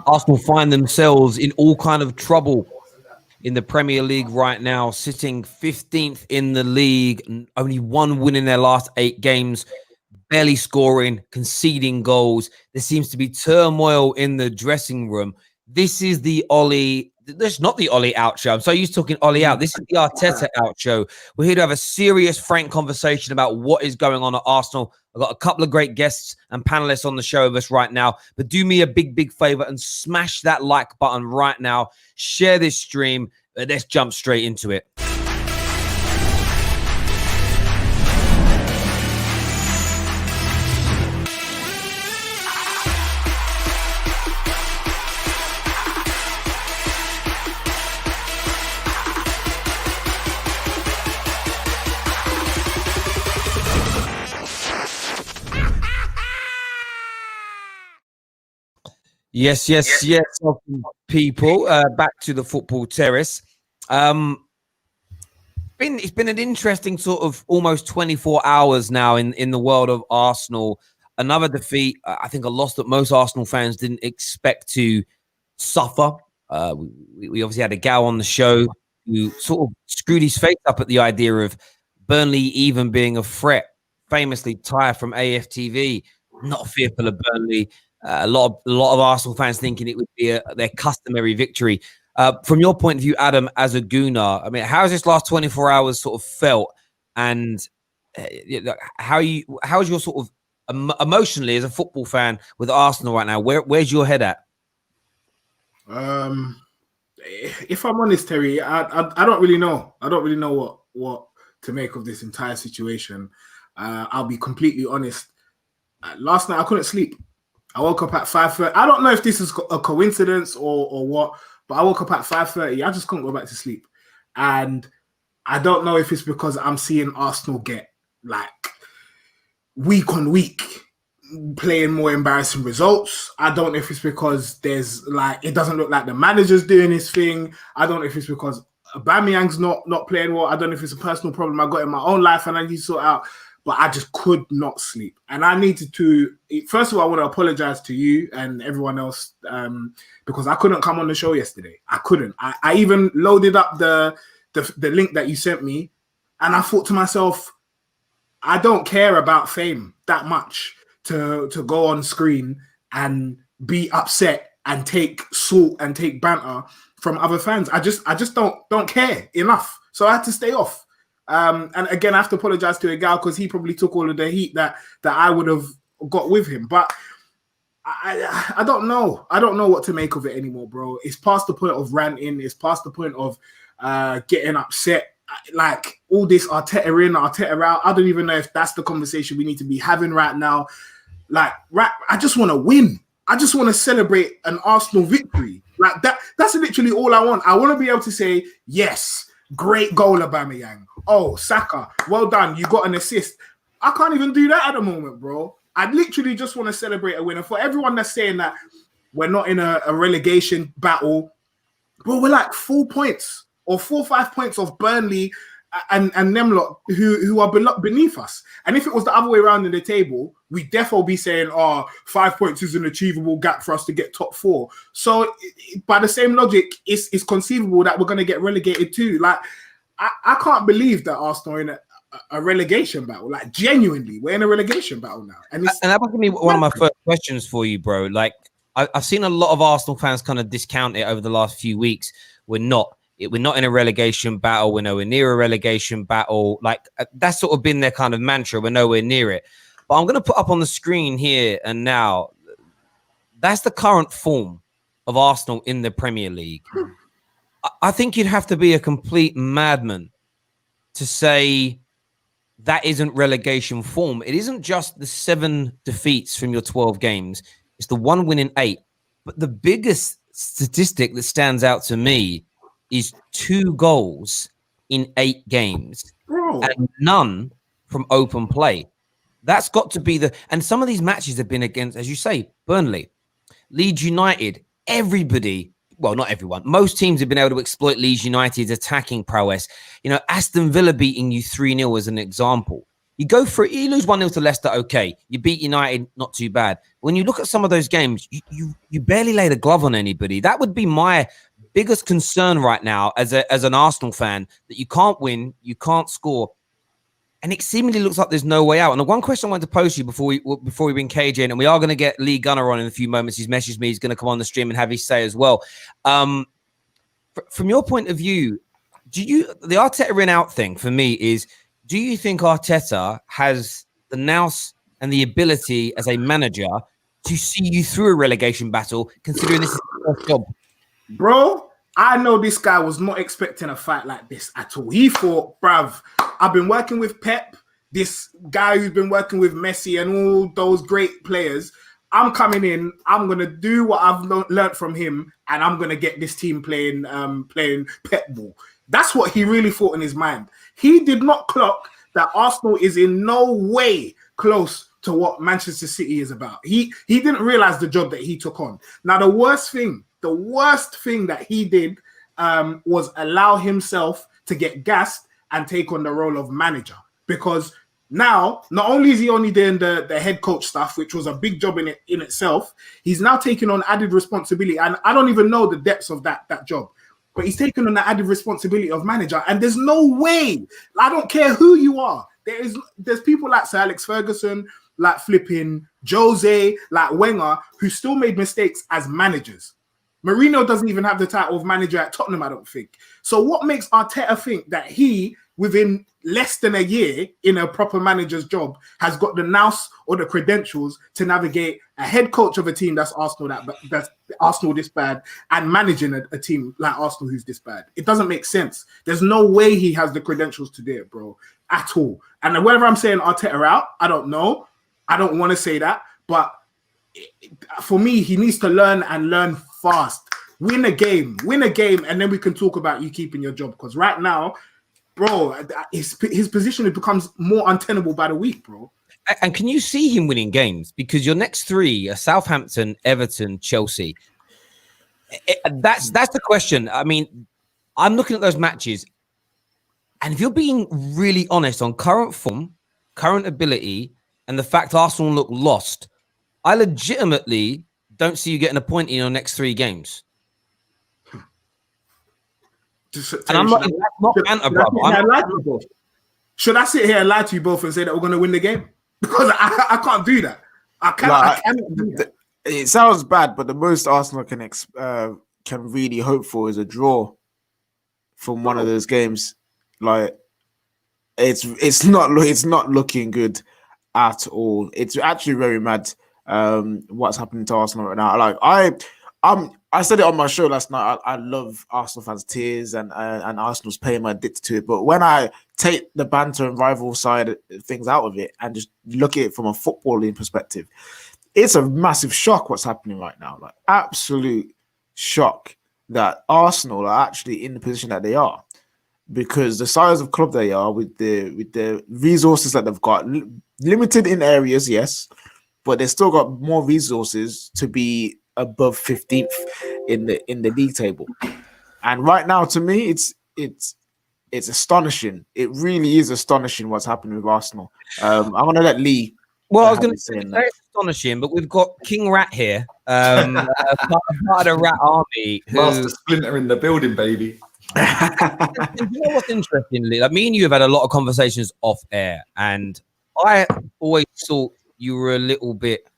Arsenal find themselves in all kind of trouble in the Premier League right now, sitting 15th in the league, only one win in their last 8 games, barely scoring, conceding goals. There seems to be turmoil in the dressing room. This is the Ollie. This is not the Ollie out show. I'm so used to talking Ollie out. This is the Arteta out show. We're here to have a serious, frank conversation about what is going on at Arsenal. I've got a couple of great guests and panelists on the show with us right now. But do me a big, big favor and smash that like button right now. Share this stream. Let's jump straight into it. Yes, people. Back to the football terrace. It's been an interesting sort of almost 24 hours now in the world of Arsenal. Another defeat. I think a loss that most Arsenal fans didn't expect to suffer. We obviously had a gal on the show who sort of screwed his face up at the idea of Burnley even being a threat. Famously, Ty from AFTV, not fearful of Burnley. A lot of Arsenal fans thinking it would be their customary victory. From your point of view, Adam, as a Gooner, I mean, how has this last 24 hours sort of felt? And how is your sort of emotionally as a football fan with Arsenal right now? Where's your head at? If I'm honest, Terry, I don't really know. I don't really know what to make of this entire situation. I'll be completely honest. Last night I couldn't sleep. I woke up at 5:30. I don't know if this is a coincidence or what, but I woke up at 5:30. I just couldn't go back to sleep. And I don't know if it's because I'm seeing Arsenal get, like, week on week playing more embarrassing results. I don't know if it's because there's, like, it doesn't look like the manager's doing his thing. I don't know if it's because Aubameyang's not playing well. I don't know if it's a personal problem I got in my own life and I need to sort out. But I just could not sleep. And I needed to, first of all, I want to apologize to you and everyone else because I couldn't come on the show yesterday. I couldn't. I even loaded up the link that you sent me. And I thought to myself, I don't care about fame that much to go on screen and be upset and take salt and take banter from other fans. I just don't care enough. So I had to stay off. And again, I have to apologize to a gal because he probably took all of the heat that I would have got with him. But I don't know. I don't know what to make of it anymore, bro. It's past the point of ranting. It's past the point of getting upset. Like all this Arteta in, Arteta out. I don't even know if that's the conversation we need to be having right now. Like, I just want to win. I just want to celebrate an Arsenal victory. Like that's literally all I want. I want to be able to say, yes, great goal, Aubameyang. Oh, Saka, well done. You got an assist. I can't even do that at the moment, bro. I literally just want to celebrate a win. And for everyone that's saying that we're not in a relegation battle, bro, we're like 4 points or 4 or 5 points of Burnley and them lot who are beneath us. And if it was the other way around in the table, we'd definitely be saying, 5 points is an achievable gap for us to get top 4. So by the same logic, it's conceivable that we're going to get relegated too. Like, I can't believe that Arsenal are in a relegation battle. Like, genuinely, we're in a relegation battle now. And that was going to be one of my first questions for you, bro. Like, I've seen a lot of Arsenal fans kind of discount it over the last few weeks. We're not in a relegation battle. We're nowhere near a relegation battle. Like, that's sort of been their kind of mantra. We're nowhere near it. But I'm going to put up on the screen here and now, that's the current form of Arsenal in the Premier League. I think you'd have to be a complete madman to say that isn't relegation form. It isn't just the 7 defeats from your 12 games. It's the 1 win in 8. But the biggest statistic that stands out to me is 2 goals in 8 games. Bro. And none from open play. That's got to be and some of these matches have been against, as you say, Burnley, Leeds United, everybody. Well, not everyone. Most teams have been able to exploit Leeds United's attacking prowess. You know, Aston Villa beating you 3-0 as an example. You go for it, you lose 1-0 to Leicester, okay. You beat United, not too bad. When you look at some of those games, you barely laid a glove on anybody. That would be my biggest concern right now as an Arsenal fan, that you can't win, you can't score. And it seemingly looks like there's no way out. And the one question I wanted to pose to you before we bring KJ in, and we are going to get Lee Gunner on in a few moments. He's messaged me. He's going to come on the stream and have his say as well. From your point of view, the Arteta in out thing for me is, do you think Arteta has the nous and the ability as a manager to see you through a relegation battle, considering this is his first job? Bro, I know this guy was not expecting a fight like this at all. He thought, bruv, I've been working with Pep, this guy who's been working with Messi and all those great players. I'm coming in, I'm going to do what I've learned from him, and I'm going to get this team playing Pep ball. That's what he really thought in his mind. He did not clock that Arsenal is in no way close to what Manchester City is about. He didn't realize the job that he took on. Now, the worst thing that he did was allow himself to get gassed and take on the role of manager, because now not only is he only doing the head coach stuff, which was a big job in itself, he's now taking on added responsibility. And I don't even know the depths of that job, but he's taken on the added responsibility of manager. And there's no way, I don't care who you are, there's people like Sir Alex Ferguson, like flipping Jose, like Wenger, who still made mistakes as managers. Mourinho doesn't even have the title of manager at Tottenham, I don't think. So what makes Arteta think that he, within less than a year in a proper manager's job, has got the nous or the credentials to navigate a head coach of a team that's Arsenal this bad, and managing a team like Arsenal who's this bad? It doesn't make sense. There's no way he has the credentials to do it, bro, at all. And whether I'm saying Arteta out, I don't know. I don't want to say that, but for me, he needs to learn fast. Win a game, and then we can talk about you keeping your job. Because right now, bro, his position becomes more untenable by the week, bro. And can you see him winning games? Because your next three are Southampton, Everton, Chelsea. That's the question. I mean, I'm looking at those matches, and if you're being really honest on current form, current ability, and the fact Arsenal look lost, I legitimately don't see you getting a point in your next three games. And I'm not banter, bro. Should I sit here and lie to you both and say that we're going to win the game? Because I can't do that. I cannot do that. It sounds bad, but the most Arsenal can really hope for is a draw from one of those games. Like, it's not looking good at all. It's actually very mad what's happening to Arsenal right now. Like, I said it on my show last night. I love Arsenal fans' tears and Arsenal's paying my debts to it. But when I take the banter and rival side of things out of it and just look at it from a footballing perspective, it's a massive shock what's happening right now. Like, absolute shock that Arsenal are actually in the position that they are, because the size of club they are, with the resources that they've got, limited in areas, yes, but they've still got more resources to be above 15th in the league table. And right now, to me, it's astonishing. It really is astonishing what's happening with Arsenal. I'm going to let Lee. Well, I was going to say it's astonishing, but we've got King Rat here, part of the Rat Army. Master Splinter in the building, baby. You know what's interesting, Lee? Like, me and you have had a lot of conversations off air, and I always thought you were a little bit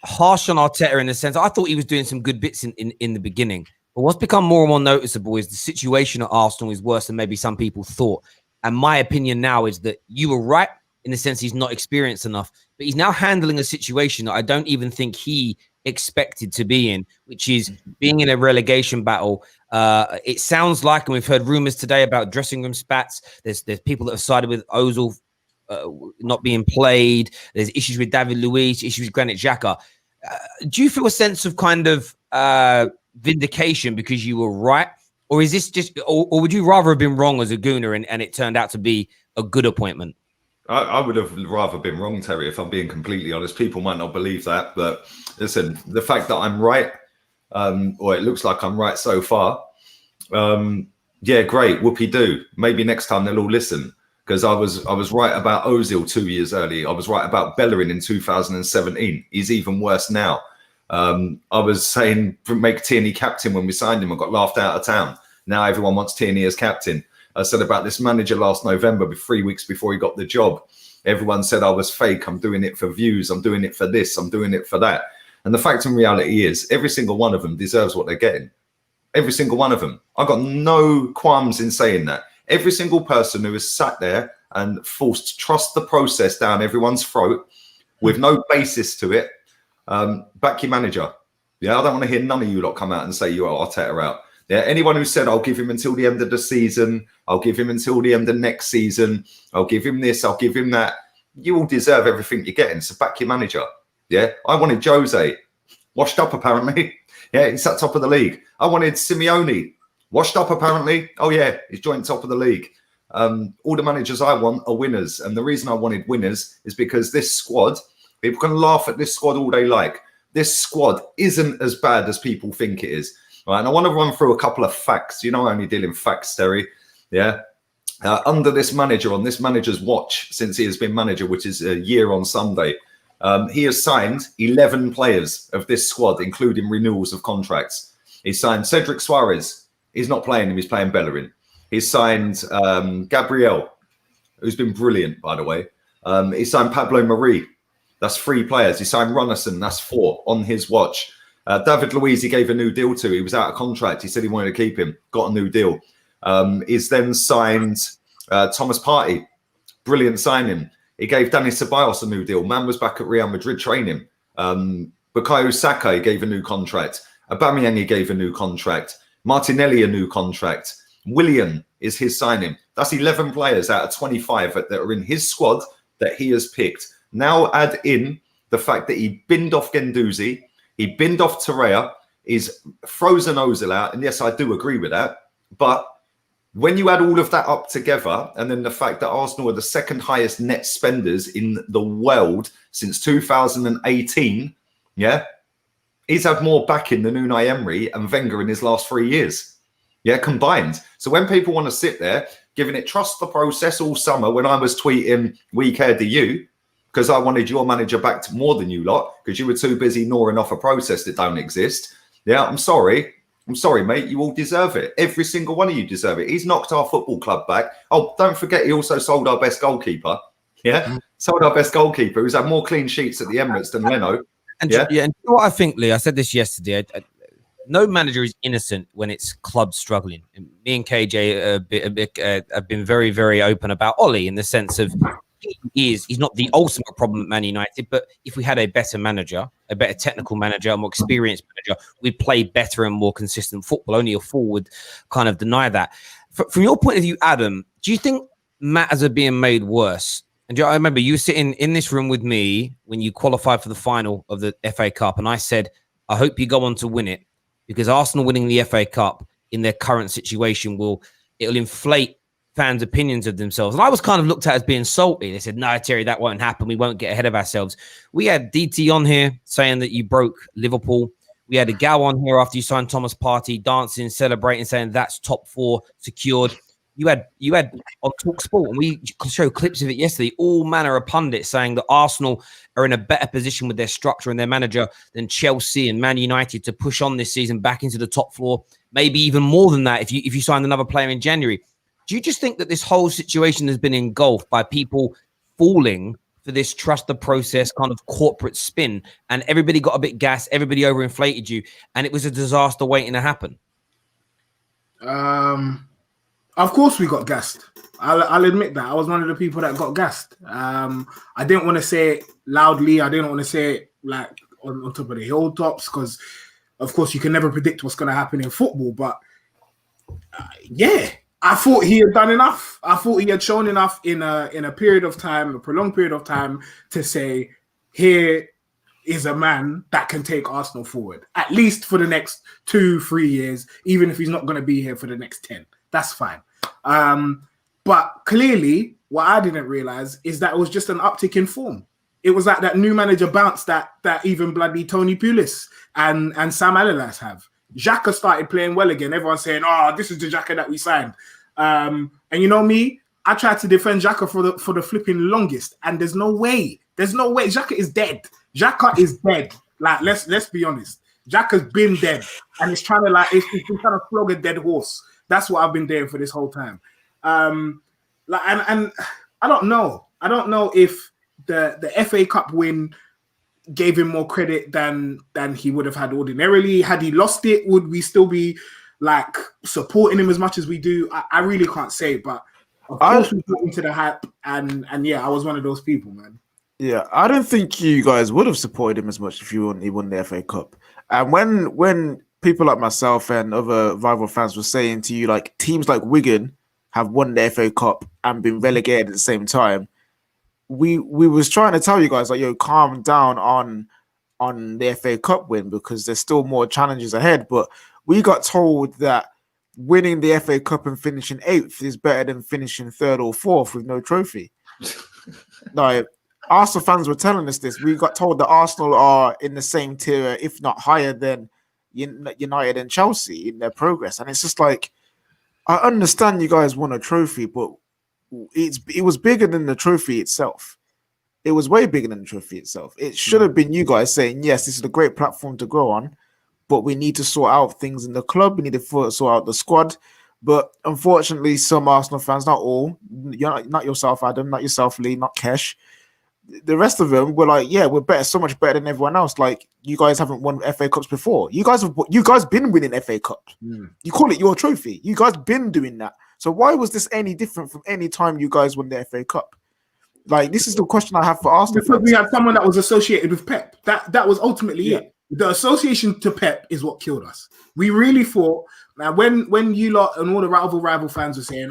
harsh on Arteta in the sense I thought he was doing some good bits in the beginning. But what's become more and more noticeable is the situation at Arsenal is worse than maybe some people thought. And my opinion now is that you were right in the sense he's not experienced enough, but he's now handling a situation that I don't even think he expected to be in, which is being in a relegation battle. It sounds like, and we've heard rumors today about dressing room spats. There's people that have sided with Ozil not being played. There's issues with David Luiz, issues with Granit Xhaka. Do you feel a sense of kind of vindication because you were right? Or is this just, or would you rather have been wrong as a Gooner and it turned out to be a good appointment? I would have rather been wrong, Terry, if I'm being completely honest. People might not believe that, but listen, the fact that I'm right, or it looks like I'm right so far, yeah, great, whoopee-doo. Maybe next time they'll all listen. because I was right about Ozil 2 years early. I was right about Bellerin in 2017. He's even worse now. I was saying make Tierney captain when we signed him. I got laughed out of town. Now everyone wants Tierney as captain. I said about this manager last November, 3 weeks before he got the job. Everyone said I was fake. I'm doing it for views. I'm doing it for this. I'm doing it for that. And the fact and reality is every single one of them deserves what they're getting. Every single one of them. I've got no qualms in saying that. Every single person who has sat there and forced to trust the process down everyone's throat with no basis to it, back your manager. Yeah, I don't want to hear none of you lot come out and say you're Arteta out. Yeah, anyone who said I'll give him until the end of the season, I'll give him until the end of next season, I'll give him this, I'll give him that. You all deserve everything you're getting. So back your manager. Yeah, I wanted Jose, washed up apparently. Yeah, he's at top of the league. I wanted Simeone, washed up apparently. Oh yeah, he's joint top of the league. All the managers I want are winners. And the reason I wanted winners is because this squad, people can laugh at this squad all they like. This squad isn't as bad as people think it is. Right, and I want to run through a couple of facts. You know, I only deal in facts, Terry. Yeah. Under this manager, on this manager's watch, since he has been manager, which is a year on Sunday, he has signed 11 players of this squad, including renewals of contracts. He signed Cedric Suarez. He's not playing him. He's playing Bellerin. He's signed Gabriel, who's been brilliant, by the way. He signed Pablo Marie. That's 3 players. He signed Runnison. That's 4 on his watch. David Luiz, he gave a new deal to. He was out of contract. He said he wanted to keep him. Got a new deal. He's then signed Thomas Partey. Brilliant signing. He gave Dani Ceballos a new deal. Man was back at Real Madrid training. Bukayo Saka, he gave a new contract. Aubameyang, he gave a new contract. Martinelli, a new contract. Willian is his signing. That's 11 players out of 25 that are in his squad that he has picked. Now add in the fact that he binned off Guendouzi. He binned off Terrace. He's frozen Ozil out. And yes, I do agree with that. But when you add all of that up together, and then the fact that Arsenal are the second highest net spenders in the world since 2018, yeah, he's had more backing than Unai Emery and Wenger in his last 3 years, yeah, combined. So when people want to sit there giving it trust the process all summer, when I was tweeting, we care to you, because I wanted your manager back to more than you lot, because you were too busy gnawing off a process that don't exist. Yeah, I'm sorry, mate. You all deserve it. Every single one of you deserve it. He's knocked our football club back. Oh, don't forget, he also sold our best goalkeeper. Yeah, sold our best goalkeeper, who's had more clean sheets at the Emirates than Leno. And yeah, and you know what I think, Lee? I said this yesterday. No manager is innocent when it's club struggling. And me and KJ have been very, very open about Ollie in the sense of he's not the ultimate problem at Man United, but if we had a better manager, a better technical manager, a more experienced manager, we'd play better and more consistent football. Only a fool would kind of deny that. From your point of view, Adam, do you think matters are being made worse? And I remember you were sitting in this room with me when you qualified for the final of the FA Cup, and I said, I hope you go on to win it, because Arsenal winning the FA Cup in their current situation it'll inflate fans' opinions of themselves. And I was kind of looked at as being salty. They said, no, Terry, that won't happen. We won't get ahead of ourselves. We had DT on here saying that you broke Liverpool. We had a gal on here after you signed Thomas Partey, dancing, celebrating, saying that's top 4 secured. You had on TalkSport, and we showed clips of it yesterday, all manner of pundits saying that Arsenal are in a better position with their structure and their manager than Chelsea and Man United to push on this season back into the top 4, maybe even more than that if you signed another player in January. Do you just think that this whole situation has been engulfed by people falling for this trust the process kind of corporate spin, and everybody got a bit gassed, everybody overinflated you, and it was a disaster waiting to happen? Of course we got gassed. I'll admit that. I was one of the people that got gassed. I didn't want to say it loudly. I didn't want to say it like on top of the hilltops, because, of course, you can never predict what's going to happen in football. But, yeah. I thought he had done enough. I thought he had shown enough in a period of time, a prolonged period of time, to say, here is a man that can take Arsenal forward, at least for the next 2-3 years, even if he's not going to be here for the next 10. That's fine. But clearly, what I didn't realize is that it was just an uptick in form. It was like that new manager bounce that even bloody Tony Pulis and Sam Allardyce have. Xhaka started playing well again. Everyone's saying, oh, this is the Xhaka that we signed. And you know me, I tried to defend Xhaka for the flipping longest, and there's no way. Xhaka is dead. Xhaka is dead. Like, let's be honest. Xhaka's been dead, and it's trying to it's been trying to flog a dead horse. That's what I've been doing for this whole time. And I don't know. I don't know if the FA Cup win gave him more credit than he would have had ordinarily. Had he lost it, would we still be like supporting him as much as we do? I really can't say, but of course we put into the hype, and yeah, I was one of those people, man. Yeah, I don't think you guys would have supported him as much if he won the FA Cup. And when people like myself and other rival fans were saying to you, like, teams like Wigan have won the FA Cup and been relegated at the same time, we was trying to tell you guys, like, yo, calm down on the FA Cup win because there's still more challenges ahead. But we got told that winning the FA Cup and finishing 8th is better than finishing 3rd or 4th with no trophy. Like, Arsenal fans were telling us this. We got told that Arsenal are in the same tier, if not higher than United and Chelsea in their progress. And it's just like, I understand you guys won a trophy, but it was bigger than the trophy itself. It was way bigger than the trophy itself. It should have been you guys saying, yes, this is a great platform to grow on, but we need to sort out things in the club. We need to sort out the squad. But unfortunately, some Arsenal fans, not all, not yourself, Adam, not yourself, Lee, not Kesh, the rest of them were like, yeah, we're better, so much better than everyone else. Like, you guys haven't won FA Cups before. You guys been winning FA Cups. You call it your trophy. You guys been doing that. So why was this any different from any time you guys won the FA Cup? Like, this is the question I have for Arsenal. Because we had someone that was associated with Pep. That was ultimately it. The association to Pep is what killed us. We really thought, now when you lot and all the rival fans were saying,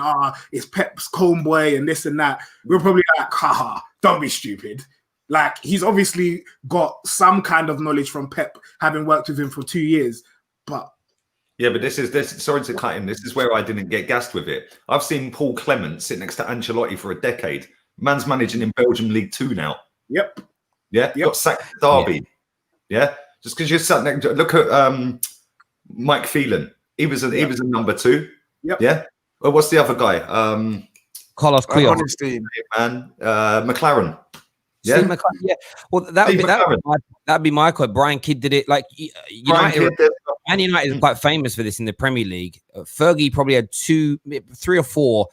it's Pep's homeboy and this and that, we were probably like, haha, don't be stupid. Like, he's obviously got some kind of knowledge from Pep, having worked with him for 2 years. But yeah, but this sorry to cut in. This is where I didn't get gassed with it. I've seen Paul Clement sit next to Ancelotti for a decade. Man's managing in Belgium League 2 now. Yep. Yeah. Got sacked at Derby. Yeah. Just because you're sat next, look at Mike Phelan. He was a number 2. Yep. Yeah. Well, what's the other guy? Carlos Queiroz. Man, McLaren. Yeah. Steve McLaren, yeah. Well, that'd be my quote. Brian Kidd did it. Like, United is quite famous for this in the Premier League. Fergie probably had 3 or 4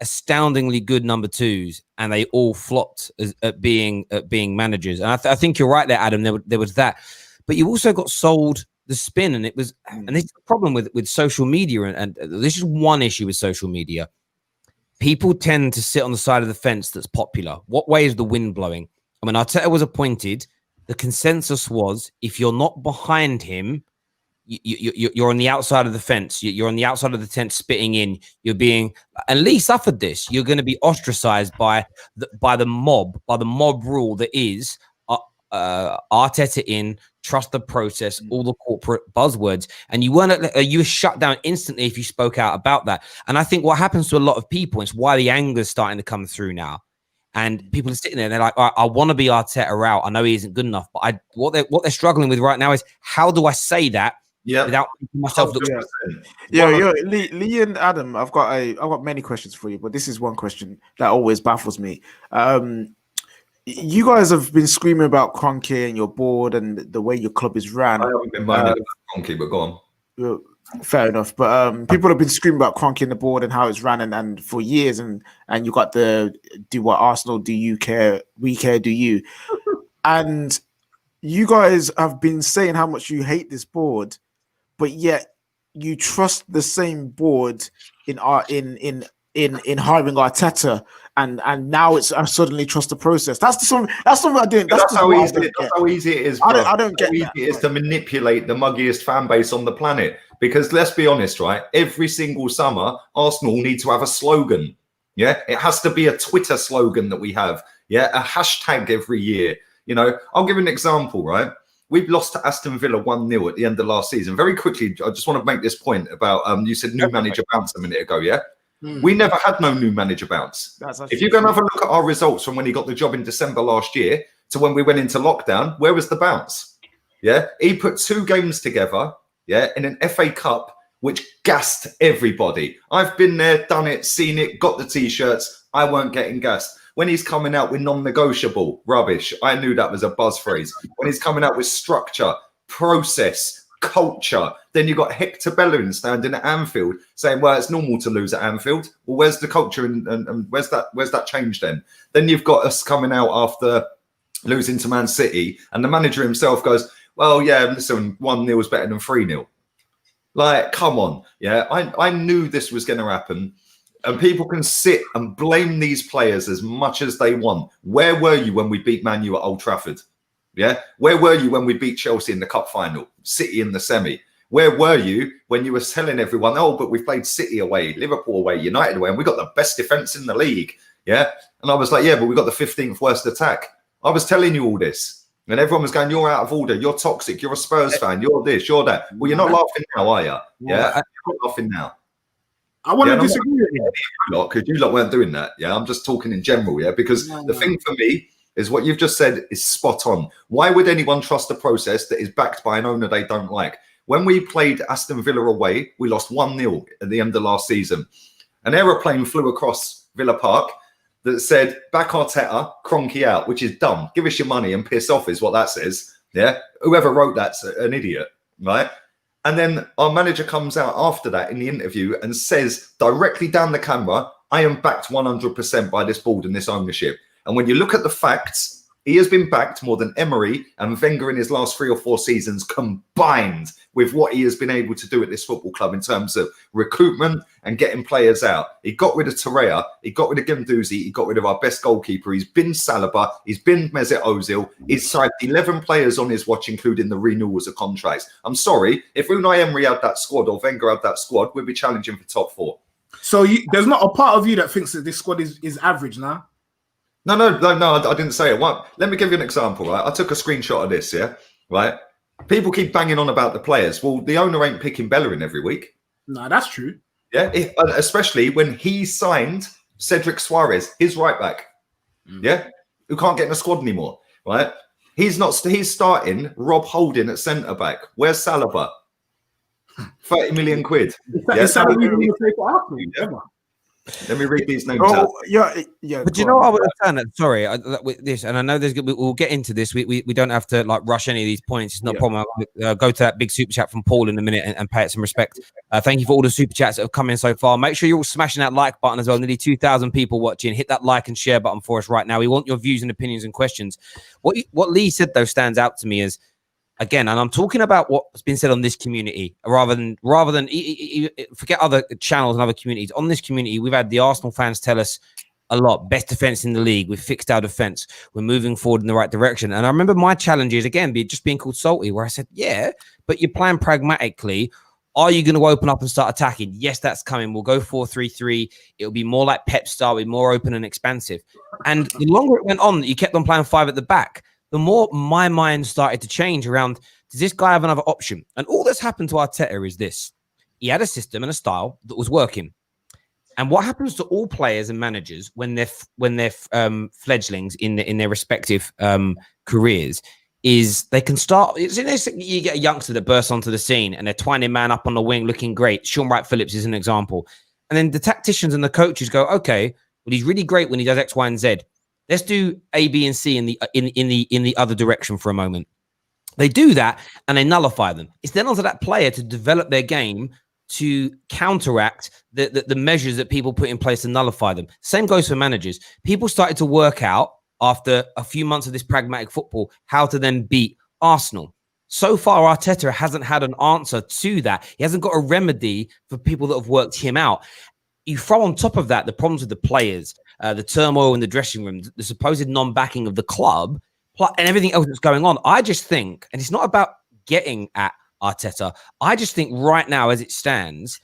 astoundingly good number 2s, and they all flopped at being managers. And I think you're right there, Adam. There was that, but you also got sold the spin, and it was, and this is the problem with social media, and this is one issue with social media. People tend to sit on the side of the fence that's popular. What way is the wind blowing? I mean, Arteta was appointed. The consensus was, if you're not behind him, you're on the outside of the fence. You're on the outside of the tent spitting in. You're being, and Lee suffered this. You're going to be ostracized by the mob rule that is Arteta in, trust the process, all the corporate buzzwords. And you were shut down instantly if you spoke out about that. And I think what happens to a lot of people, it's why the anger is starting to come through now. And people are sitting there and they're like, I want to be Arteta out. I know he isn't good enough, but what they're struggling with right now is, how do I say that without making myself look? Lee and Adam, I've got many questions for you, but this is one question that always baffles me. You guys have been screaming about Kroenke and your board and the way your club is ran. I haven't been minding about Kroenke, but go on. Fair enough, but people have been screaming about Kroenke and the board and how it's ran and for years, and you got the do what Arsenal do, you care, we care, do you? And you guys have been saying how much you hate this board, but yet you trust the same board in hiring Arteta, and now it's I suddenly trust the process. That's something I didn't. That's how easy it is. I don't get how easy it is to manipulate the muggiest fan base on the planet. Because let's be honest, right? Every single summer, Arsenal need to have a slogan. Yeah, it has to be a Twitter slogan that we have. Yeah, a hashtag every year. You know, I'll give an example, right? We've lost to Aston Villa 1-0 at the end of last season. Very quickly, I just want to make this point about you said new manager bounce a minute ago, yeah? We never had no new manager bounce. If you're going to have a look at our results from when he got the job in December last year to when we went into lockdown, where was the bounce? Yeah, he put 2 games together, yeah, in an FA Cup which gassed everybody. I've been there, done it, seen it, got the T-shirts. I weren't getting gassed. When he's coming out with non-negotiable rubbish, I knew that was a buzz phrase. When he's coming out with structure, process, culture, then you've got Hector Bellerin standing at Anfield saying, well, it's normal to lose at Anfield. Well, where's the culture and where's that change then? Then you've got us coming out after losing to Man City, and the manager himself goes, well, yeah, listen, 1-0 is better than 3-0. Like, come on. Yeah, I knew this was going to happen. And people can sit and blame these players as much as they want. Where were you when we beat Man U at Old Trafford? Yeah. Where were you when we beat Chelsea in the cup final, City in the semi? Where were you when you were telling everyone, oh, but we played City away, Liverpool away, United away, and we got the best defense in the league? Yeah. And I was like, yeah, but we got the 15th worst attack. I was telling you all this. And everyone was going, you're out of order. You're toxic. You're a Spurs fan. You're this, you're that. Well, you're not laughing now, are you? Yeah. You're not laughing now. I want to disagree with you. Because you lot weren't doing that. Yeah. I'm just talking in general. Yeah. Because the thing for me is what you've just said is spot on. Why would anyone trust a process that is backed by an owner they don't like? When we played Aston Villa away, we lost 1-0 at the end of last season. An aeroplane flew across Villa Park that said, back Arteta, Kroenke out, which is dumb. Give us your money and piss off is what that says. Yeah. Whoever wrote that's an idiot. Right. And then our manager comes out after that in the interview and says directly down the camera, I am backed 100% by this board and this ownership. And when you look at the facts, he has been backed more than Emery and Wenger in his last 3 or 4 seasons combined with what he has been able to do at this football club in terms of recruitment and getting players out. He got rid of Terrace, he got rid of Guendouzi, he got rid of our best goalkeeper. He's been Saliba, he's been Mesut Ozil. He's signed 11 players on his watch, including the renewals of contracts. I'm sorry, if Unai Emery had that squad or Wenger had that squad, we'd be challenging for top 4. So there's not a part of you that thinks that this squad is average now? No, I didn't say it. Let me give you an example, right? I took a screenshot of this, yeah? Right? People keep banging on about the players. Well, the owner ain't picking Bellerin every week. No, that's true. Yeah, especially when he signed Cedric Suarez, his right back. Yeah, who can't get in the squad anymore, right? He's starting Rob Holding at centre back. Where's Saliba? 30 million quid. Let me read these names out. Yeah. But you know what I would have done? Sorry, with this, and I know we'll get into this. We don't have to like rush any of these points. It's not a problem. I'll go to that big super chat from Paul in a minute and pay it some respect. Thank you for all the super chats that have come in so far. Make sure you're all smashing that like button as well. Nearly 2,000 people watching. Hit that like and share button for us right now. We want your views and opinions and questions. What Lee said though stands out to me as, again, and I'm talking about what's been said on this community rather than forget other channels and other communities. On this community, we've had the Arsenal fans tell us a lot. Best defense in the league. We've fixed our defense. We're moving forward in the right direction. And I remember my challenges again just being called salty, where I said, yeah, but you're playing pragmatically. Are you going to open up and start attacking? Yes, that's coming. We'll go 4-3-3. It'll be more like Pep style, be more open and expansive. And the longer it went on, that you kept on playing 5 at the back, the more my mind started to change around, does this guy have another option? And all that's happened to Arteta is this. He had a system and a style that was working. And what happens to all players and managers when they're fledglings in their respective careers is they can start. You get a youngster that bursts onto the scene and they're twining man up on the wing looking great. Sean Wright-Phillips is an example. And then the tacticians and the coaches go, okay, well, he's really great when he does X, Y, and Z. Let's do A, B, and C in the other direction for a moment. They do that and they nullify them. It's then onto that player to develop their game to counteract the measures that people put in place to nullify them. Same goes for managers. People started to work out after a few months of this pragmatic football how to then beat Arsenal. So far, Arteta hasn't had an answer to that. He hasn't got a remedy for people that have worked him out. You throw on top of that the problems with the players, the turmoil in the dressing room, the supposed non-backing of the club, and everything else that's going on. I just think, and it's not about getting at Arteta, I just think right now, as it stands,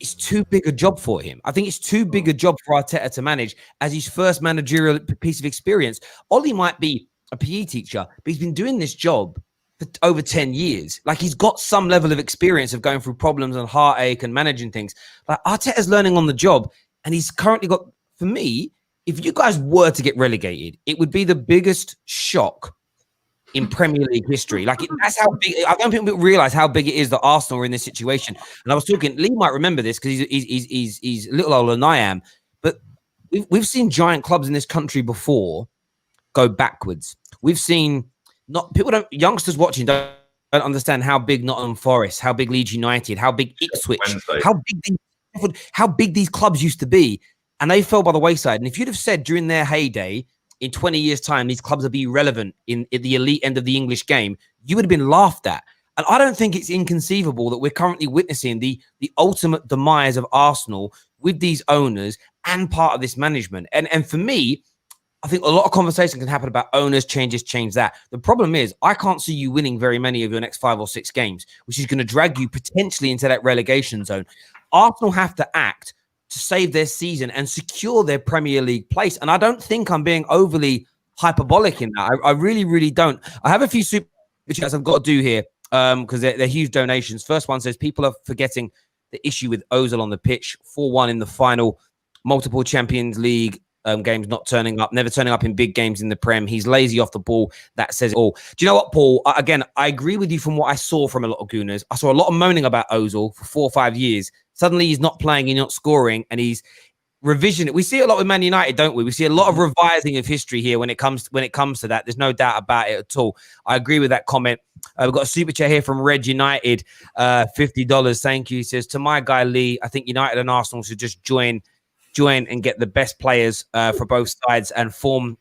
it's too big a job for him. I think it's too big a job for Arteta to manage as his first managerial piece of experience. Ollie might be a PE teacher, but he's been doing this job for over 10 years. Like, he's got some level of experience of going through problems and heartache and managing things. Like, Arteta's learning on the job, and he's currently got, for me, if you guys were to get relegated, it would be the biggest shock in Premier League history. Like that's how big. I don't think people realize how big it is that Arsenal are in this situation. And I was talking. Lee might remember this because he's a little older than I am. But we've seen giant clubs in this country before go backwards. We've seen youngsters watching don't understand how big Nottingham Forest, how big Leeds United, how big Ipswich, how big these clubs used to be, and they fell by the wayside. And if you'd have said during their heyday, in 20 years' time, these clubs will be relevant in the elite end of the English game, you would have been laughed at. And I don't think it's inconceivable that we're currently witnessing the ultimate demise of Arsenal with these owners and part of this management. And for me, I think a lot of conversation can happen about owners, change that. The problem is I can't see you winning very many of your next 5 or 6 games, which is going to drag you potentially into that relegation zone. Arsenal have to act to save their season and secure their Premier League place. And I don't think I'm being overly hyperbolic in that. I really, really don't. I have a few super chats I've got to do here because they're huge donations. First one says, people are forgetting the issue with Ozil on the pitch. 4-1 in the final, multiple Champions League games not turning up, never turning up in big games in the Prem. He's lazy off the ball. That says it all. Do you know what, Paul? Again, I agree with you from what I saw from a lot of Gooners. I saw a lot of moaning about Ozil for 4 or 5 years. Suddenly he's not playing, he's not scoring, and he's revision. We see it a lot with Man United, don't we? We see a lot of revising of history here when it comes to that. There's no doubt about it at all. I agree with that comment. We've got a super chat here from Red United, $50. Thank you. He says, to my guy Lee, I think United and Arsenal should just join and get the best players for both sides and form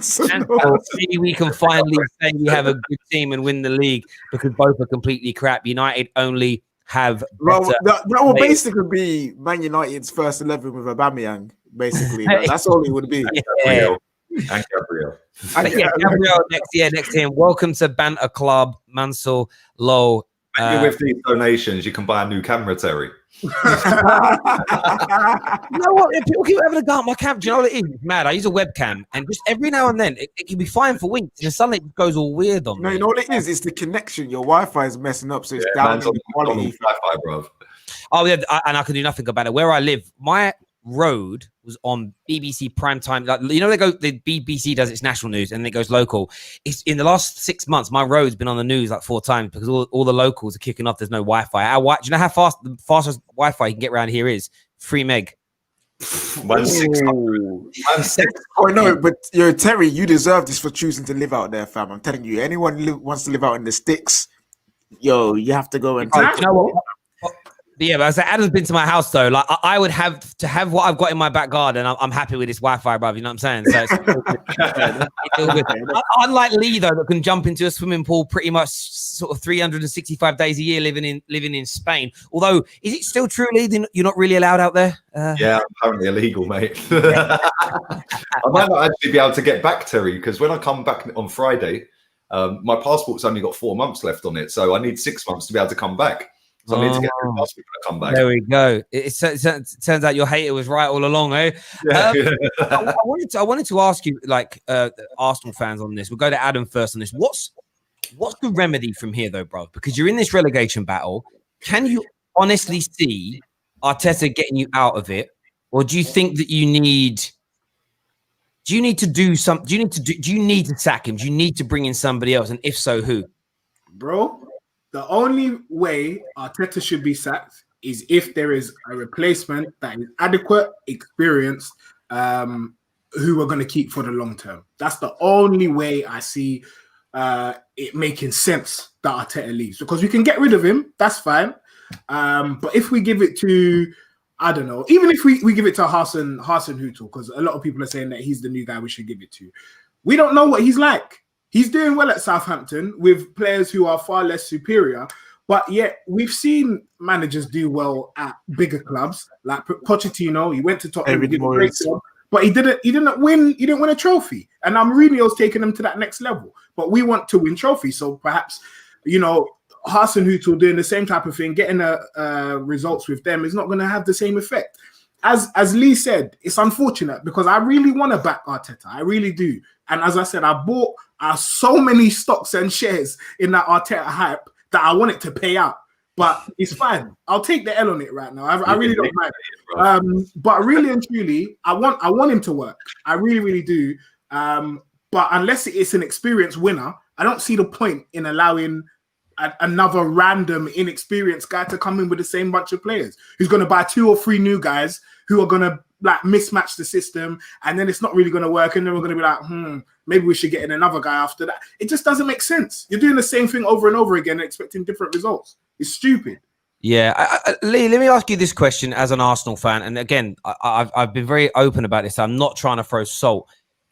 See, we can finally say we have a good team and win the league because both are completely crap. United only have that will basically be Man United's first 11 with Aubameyang. Basically, that's all it would be. Yeah. And Gabriel. Gabriel next to him. Welcome to Banter Club, Mansell Low. With these donations, you can buy a new camera, Terry. You know what? If people keep having a go at my cam, do you know what it is? It's mad. I use a webcam, and just every now and then it can be fine for weeks, and then suddenly it goes all weird on me. No, you know what it is? It's the connection. Your Wi-Fi is messing up, so it's down in quality. Wi-Fi, bro. Oh yeah, and I can do nothing about it. Where I live, my road was on BBC prime time. Like, you know, the BBC does its national news and it goes local. It's in the last 6 months, my road's been on the news like 4 times because all the locals are kicking off. There's no Wi-Fi. Do you know how fast the fastest Wi-Fi you can get around here is? 3 meg. 1.6. Oh no, but Terry, you deserve this for choosing to live out there, fam. I'm telling you, anyone wants to live out in the sticks, you have to go and take you know what? Yeah, but I said Adam's been to my house though. Like I would have to have what I've got in my back garden. I'm happy with this Wi-Fi, bruv. You know what I'm saying? So it's all good. Unlike Lee though, that can jump into a swimming pool pretty much sort of 365 days a year, living in Spain. Although, is it still true, Lee? You're not really allowed out there? Yeah, apparently illegal, mate. I might not actually be able to get back, Terry, because when I come back on Friday, my passport's only got 4 months left on it, so I need 6 months to be able to come back. So I need to get a passport when I come back. There we go. It turns out your hater was right all along, eh? Yeah. I wanted to ask you, like, Arsenal fans on this. We'll go to Adam first on this. What's the remedy from here, though, bro? Because you're in this relegation battle. Can you honestly see Arteta getting you out of it, or do you think that you need? Do you need to do something? Do you need to sack him? Do you need to bring in somebody else? And if so, who? Bro, the only way Arteta should be sacked is if there is a replacement that is adequate, experienced, who we're going to keep for the long term. That's the only way I see it making sense that Arteta leaves. Because we can get rid of him, that's fine. But if we give it to, I don't know, even if we give it to Hasan Hutel, because a lot of people are saying that he's the new guy we should give it to. We don't know what he's like. He's doing well at Southampton with players who are far less superior, but yet we've seen managers do well at bigger clubs like Pochettino. He went to Tottenham, did a great job, but he didn't win a trophy. And Mourinho's taking him to that next level. But we want to win trophies, so perhaps Hasan Hutel doing the same type of thing, getting results with them is not going to have the same effect. As Lee said, it's unfortunate because I really want to back Arteta. I really do. And as I said, I bought so many stocks and shares in that Arteta hype that I want it to pay out. but it's fine. I'll take the L on it right now. I really don't mind. But really and truly, I want him to work. I really, really do. But unless it's an experienced winner, I don't see the point in allowing another random inexperienced guy to come in with the same bunch of players who's going to buy 2 or 3 new guys who are going to like mismatch the system, and then it's not really going to work, and then we're going to be like, maybe we should get in another guy after that. It just doesn't make sense. You're doing the same thing over and over again and expecting different results. It's stupid. Yeah, Lee, let me ask you this question as an Arsenal fan, and again, I've been very open about this. I'm not trying to throw salt.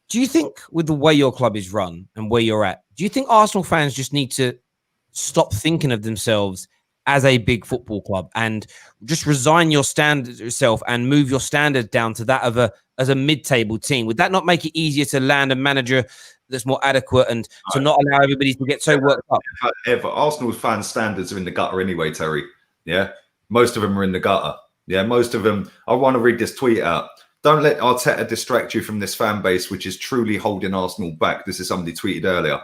Do you think with the way your club is run and where you're at, do you think Arsenal fans just need to stop thinking of themselves as a big football club and just resign your standard yourself and move your standard down to that of a mid-table team? Would that not make it easier to land a manager that's more adequate and to not allow everybody to get so worked up? Arsenal fan standards are in the gutter anyway, Terry. Yeah, most of them are in the gutter. Yeah, most of them. I want to read this tweet out. Don't let Arteta distract you from this fan base, which is truly holding Arsenal back. This is somebody tweeted earlier.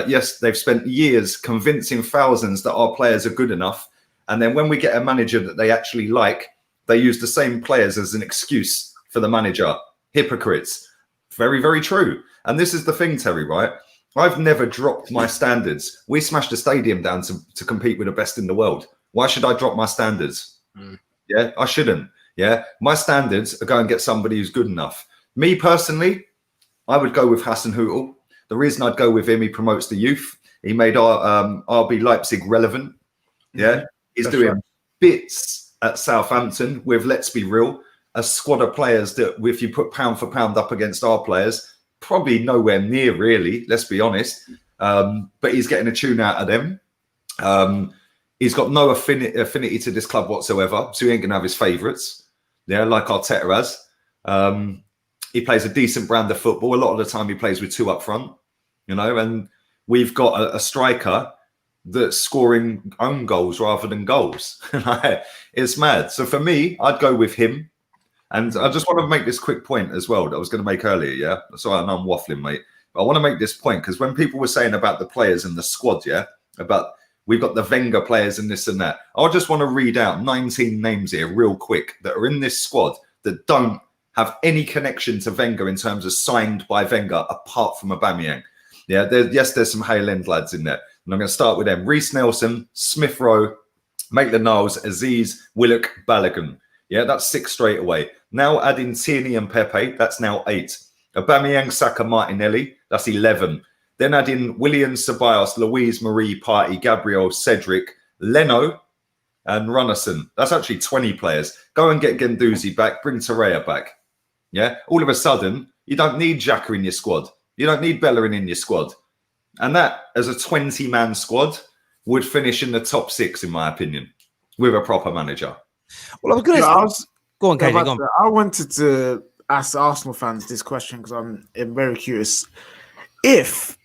Yes, they've spent years convincing thousands that our players are good enough. And then when we get a manager that they actually like, they use the same players as an excuse for the manager. Hypocrites. Very, very true. And this is the thing, Terry, right? I've never dropped my standards. We smashed a stadium down to compete with the best in the world. Why should I drop my standards? Yeah, I shouldn't. Yeah, my standards are go and get somebody who's good enough. Me personally, I would go with Hasenhüttl. The reason I'd go with him, he promotes the youth. He made our RB Leipzig relevant. Yeah, he's That's doing right. bits at Southampton with, let's be real, a squad of players that if you put pound for pound up against our players, probably nowhere near really, let's be honest. But he's getting a tune out of them. He's got no affinity to this club whatsoever, so he ain't going to have his favourites. Yeah, like Arteta has. He plays a decent brand of football. A lot of the time he plays with 2 up front, you know, and we've got a striker that's scoring own goals rather than goals. It's mad. So for me, I'd go with him. And I just want to make this quick point as well that I was going to make earlier, yeah? Sorry, I know I'm waffling, mate. But I want to make this point because when people were saying about the players and the squad, yeah, about we've got the Wenger players and this and that, I just want to read out 19 names here real quick that are in this squad that don't have any connection to Wenger in terms of signed by Wenger apart from Aubameyang. Yeah, there's some Hale End lads in there. And I'm going to start with them. Reece Nelson, Smith Rowe, Maitland-Niles, Aziz, Willock, Balogun. Yeah, that's 6 straight away. Now adding Tierney and Pepe, that's now 8. Aubameyang, Saka, Martinelli, that's 11. Then adding William, Ceballos, Louise, Marie, Partey, Gabriel, Cedric, Leno, and Runnison. That's actually 20 players. Go and get Guendouzi back, bring Terrace back. Yeah, all of a sudden, you don't need Xhaka in your squad. You don't need Bellerin in your squad. And that, as a 20-man squad, would finish in the top 6, in my opinion, with a proper manager. Well, I was going to go on, KJ, go on. I wanted to ask the Arsenal fans this question because I'm very curious. If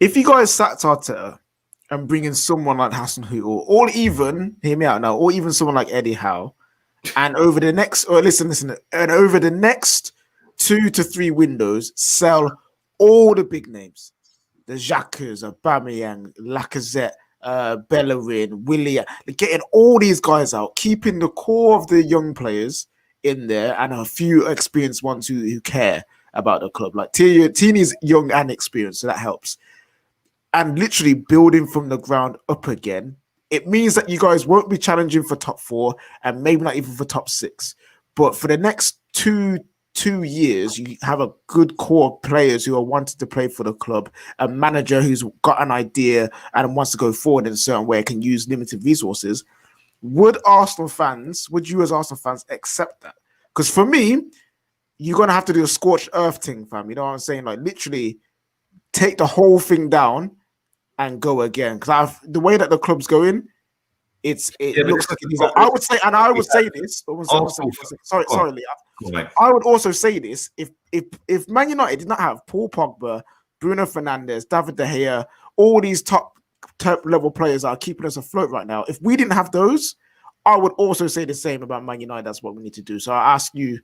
you guys sacked Arteta and bring in someone like Hasenhüttl, or even, hear me out now, or even someone like Eddie Howe, and over the next, and over the next 2 to 3 windows, sell all the big names, the Xhakas, Aubameyang, Lacazette, Bellerin, Willian, getting all these guys out, keeping the core of the young players in there, and a few experienced ones who care about the club. Like Tini's young and experienced, so that helps. And literally building from the ground up again. It means that you guys won't be challenging for top 4 and maybe not even for top 6. But for the next two years, you have a good core of players who are wanting to play for the club, a manager who's got an idea and wants to go forward in a certain way, can use limited resources. Would you as Arsenal fans accept that? Because for me, you're going to have to do a scorched earth thing, fam. You know what I'm saying? Like literally take the whole thing down and go again. Because the way that the club's going, it looks like it. I would say this. Sorry, Leah. I would also say this: if Man United did not have Paul Pogba, Bruno Fernandes, David De Gea, all these top level players are keeping us afloat right now. If we didn't have those, I would also say the same about Man United. That's what we need to do. So I ask you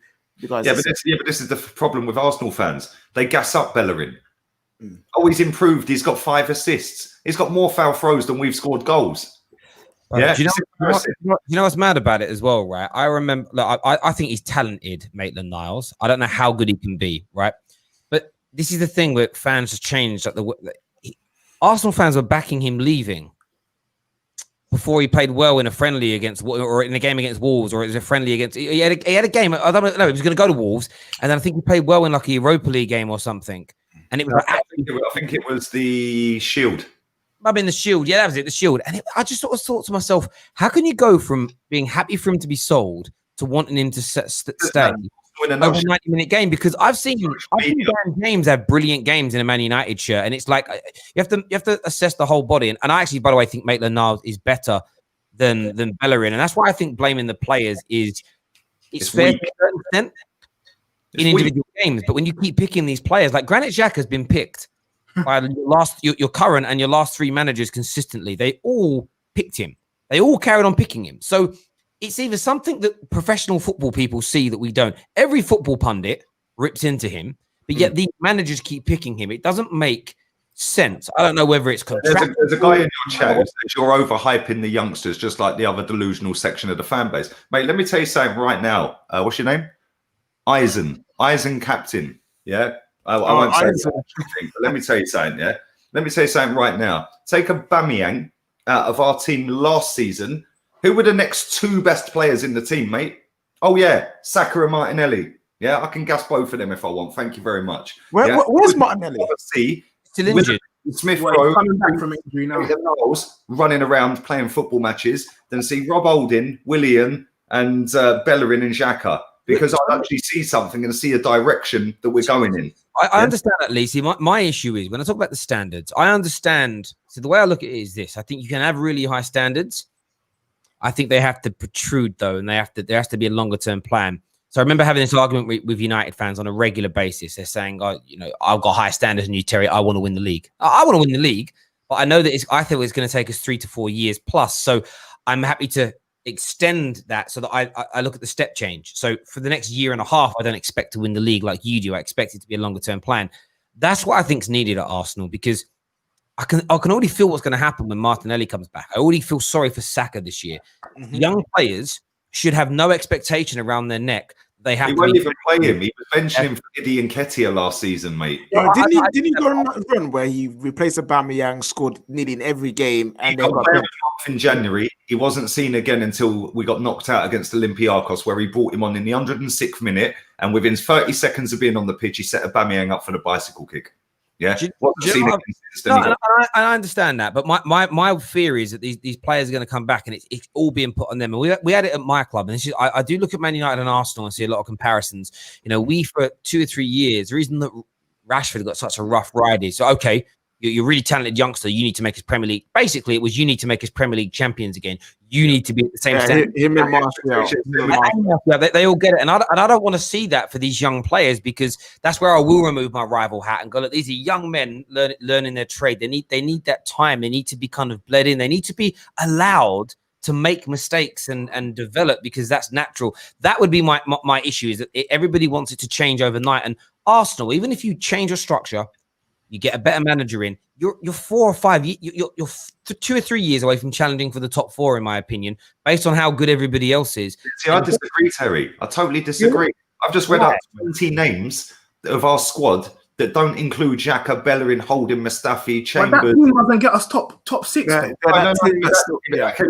guys. But this is the problem with Arsenal fans. They gas up Bellerin. Oh, he's improved. He's got 5 assists. He's got more foul throws than we've scored goals. Yeah. Do you know what's mad about it as well, right? I remember, look, I think he's talented, Maitland-Niles. I don't know how good he can be, right? But this is the thing where fans have changed. Arsenal fans were backing him leaving before he played well in a friendly against, or in a game against Wolves, or it was a friendly against. He had a game. I don't know. He was going to go to Wolves, and then I think he played well in like a Europa League game or something. And it was. I think it was the Shield. Might have been the Shield. Yeah, that was it. The Shield. And I just sort of thought to myself, how can you go from being happy for him to be sold to wanting him to stay over a 90-minute game? Because I've seen Dan James have brilliant games in a Man United shirt, and it's like you have to assess the whole body. And I actually, by the way, think Maitland-Niles is better than Bellerin, and that's why I think blaming the players is fair to a certain extent in individual games. But when you keep picking these players, like Granit Xhaka has been picked by your current and your last 3 managers consistently. They all picked him. They all carried on picking him. So it's either something that professional football people see that we don't. Every football pundit rips into him, but yet these managers keep picking him. It doesn't make sense. I don't know whether it's contractual. There's a guy in your chat who says you're overhyping the youngsters, just like the other delusional section of the fan base. Mate, let me tell you something right now. What's your name? Eisen captain. Yeah. I won't say anything, but let me tell you something, yeah? Let me tell you something right now. Take Aubameyang out of our team last season. Who were the next 2 best players in the team, mate? Oh, yeah, Saka and Martinelli. Yeah, I can gas both of them if I want. Thank you very much. Where's Martinelli? See, still injured. Smith Rowe coming back from injury now. Running around playing football matches. Then see Rob Holding, Willian, and Bellerin and Xhaka. Because I actually see something and see a direction that we're going in. I understand that, Lacey. My issue is when I talk about the standards, I understand. So the way I look at it is this. I think you can have really high standards. I think they have to protrude, though, and there has to be a longer-term plan. So I remember having this argument with United fans on a regular basis. They're saying, I've got high standards in you, Terry. I want to win the league. I want to win the league, but I know that I think it's going to take us 3 to 4 years plus. So I'm happy to extend that so that I look at the step change. So for the next year and a half, I don't expect to win the league like you do. I expect it to be a longer term plan. That's what I think is needed at Arsenal, because I can already feel what's going to happen when Martinelli comes back. I already feel sorry for Saka this year. Young players should have no expectation around their neck. They have. He won't even play him. He was benching him for Eddie and Nketiah last season, mate. Yeah, didn't he go on that run where he replaced Aubameyang, scored nearly in every game, and then got in January? He wasn't seen again until we got knocked out against Olympiacos, where he brought him on in the 106th minute, and within 30 seconds of being on the pitch, he set Aubameyang up for the bicycle kick. Yeah, I understand that, but my fear is that these players are going to come back, and it's all being put on them. And we had it at my club, and I do look at Man United and Arsenal and see a lot of comparisons. We for 2 or 3 years, the reason that Rashford got such a rough ride is okay. You're a really talented youngster. You need to make us Premier League. Basically, it was you need to make us Premier League champions again. You need to be at the same standard. Him and Martial. They all get it. And I don't want to see that for these young players, because that's where I will remove my rival hat and go, look, these are young men learning their trade. They need that time. They need to be kind of bled in. They need to be allowed to make mistakes and develop, because that's natural. That would be my issue, is that everybody wants it to change overnight. And Arsenal, even if you change your structure, you get a better manager in, you're 4 or 5, you're 2 or 3 years away from challenging for the top 4, in my opinion, based on how good everybody else is. See, I disagree, Terry. I totally disagree. I've just read out 20 names of our squad that don't include Xhaka, Bellerin, Holding, Mustafi, Chambers. That team doesn't get us top 6. Okay, let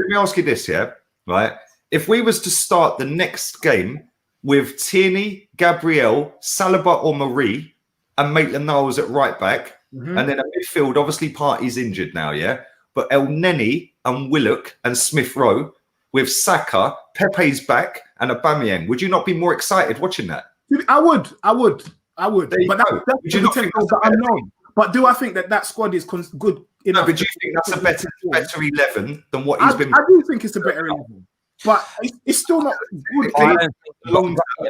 me ask you this, yeah? Right? If we was to start the next game with Tierney, Gabriel, Saliba or Marie, and Maitland-Niles at right back, and then a midfield, obviously Partey's injured now, yeah? But El Neni and Willock and Smith Rowe with Saka, Pepe's back, and Aubameyang. Would you not be more excited watching that? I would. But that's the unknown. But do I think that squad is good enough? No, but do you think that's a better 11 than what he's been? I do think it's a better 11. But it's still not good.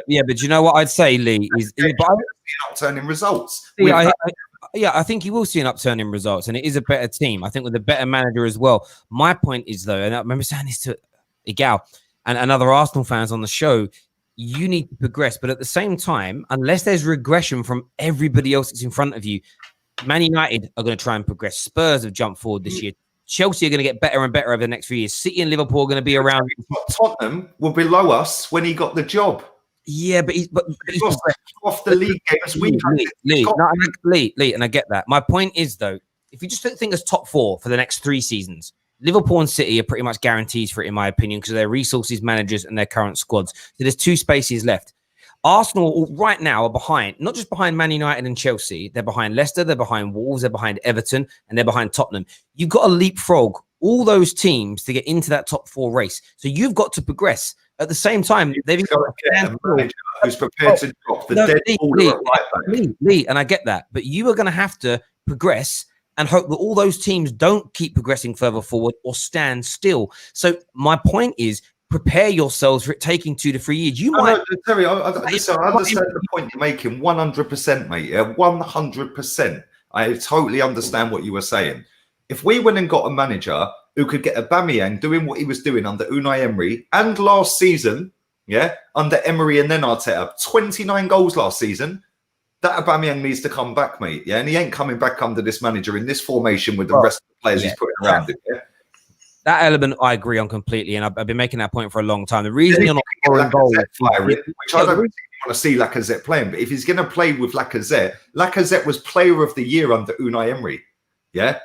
Yeah, but you know what I'd say, Lee, is an upturn in results. I think you will see an upturn in results, and it is a better team. I think with a better manager as well. My point is, though, and I remember saying this to Igal and other Arsenal fans on the show, you need to progress. But at the same time, unless there's regression from everybody else that's in front of you, Man United are going to try and progress. Spurs have jumped forward this year. Chelsea are going to get better and better over the next few years. City and Liverpool are going to be around. Tottenham were below us when he got the job. Yeah, but he's lost off the league games. Lee, and I get that. My point is, though, if you just think as top four for the next 3 seasons, Liverpool and City are pretty much guarantees for it, in my opinion, because of their resources, managers, and their current squads. So there's 2 spaces left. Arsenal right now are behind, not just behind Man United and Chelsea. They're behind Leicester, they're behind Wolves, they're behind Everton, and they're behind Tottenham. You've got to leapfrog all those teams to get into that top 4 race. So you've got to progress. At the same time, they've got a manager who's prepared to drop the dead ball at right back. Lee, and I get that. But you are going to have to progress and hope that all those teams don't keep progressing further forward or stand still. So my point is, prepare yourselves for it taking 2 to 3 years. You might, Terry. I understand the point you're making 100%, mate. Yeah, 100%. I totally understand what you were saying. If we went and got a manager who could get Aubameyang doing what he was doing under Unai Emery and last season, under Emery and then Arteta, 29 goals last season, that Aubameyang needs to come back, mate. Yeah, and he ain't coming back under this manager in this formation with the rest of the players he's putting around him. Yeah. That element I agree on completely, and I've been making that point for a long time. The reason you're not scoring goals, which I don't really want to see Lacazette playing, but if he's going to play with Lacazette was Player of the Year under Unai Emery. Yeah,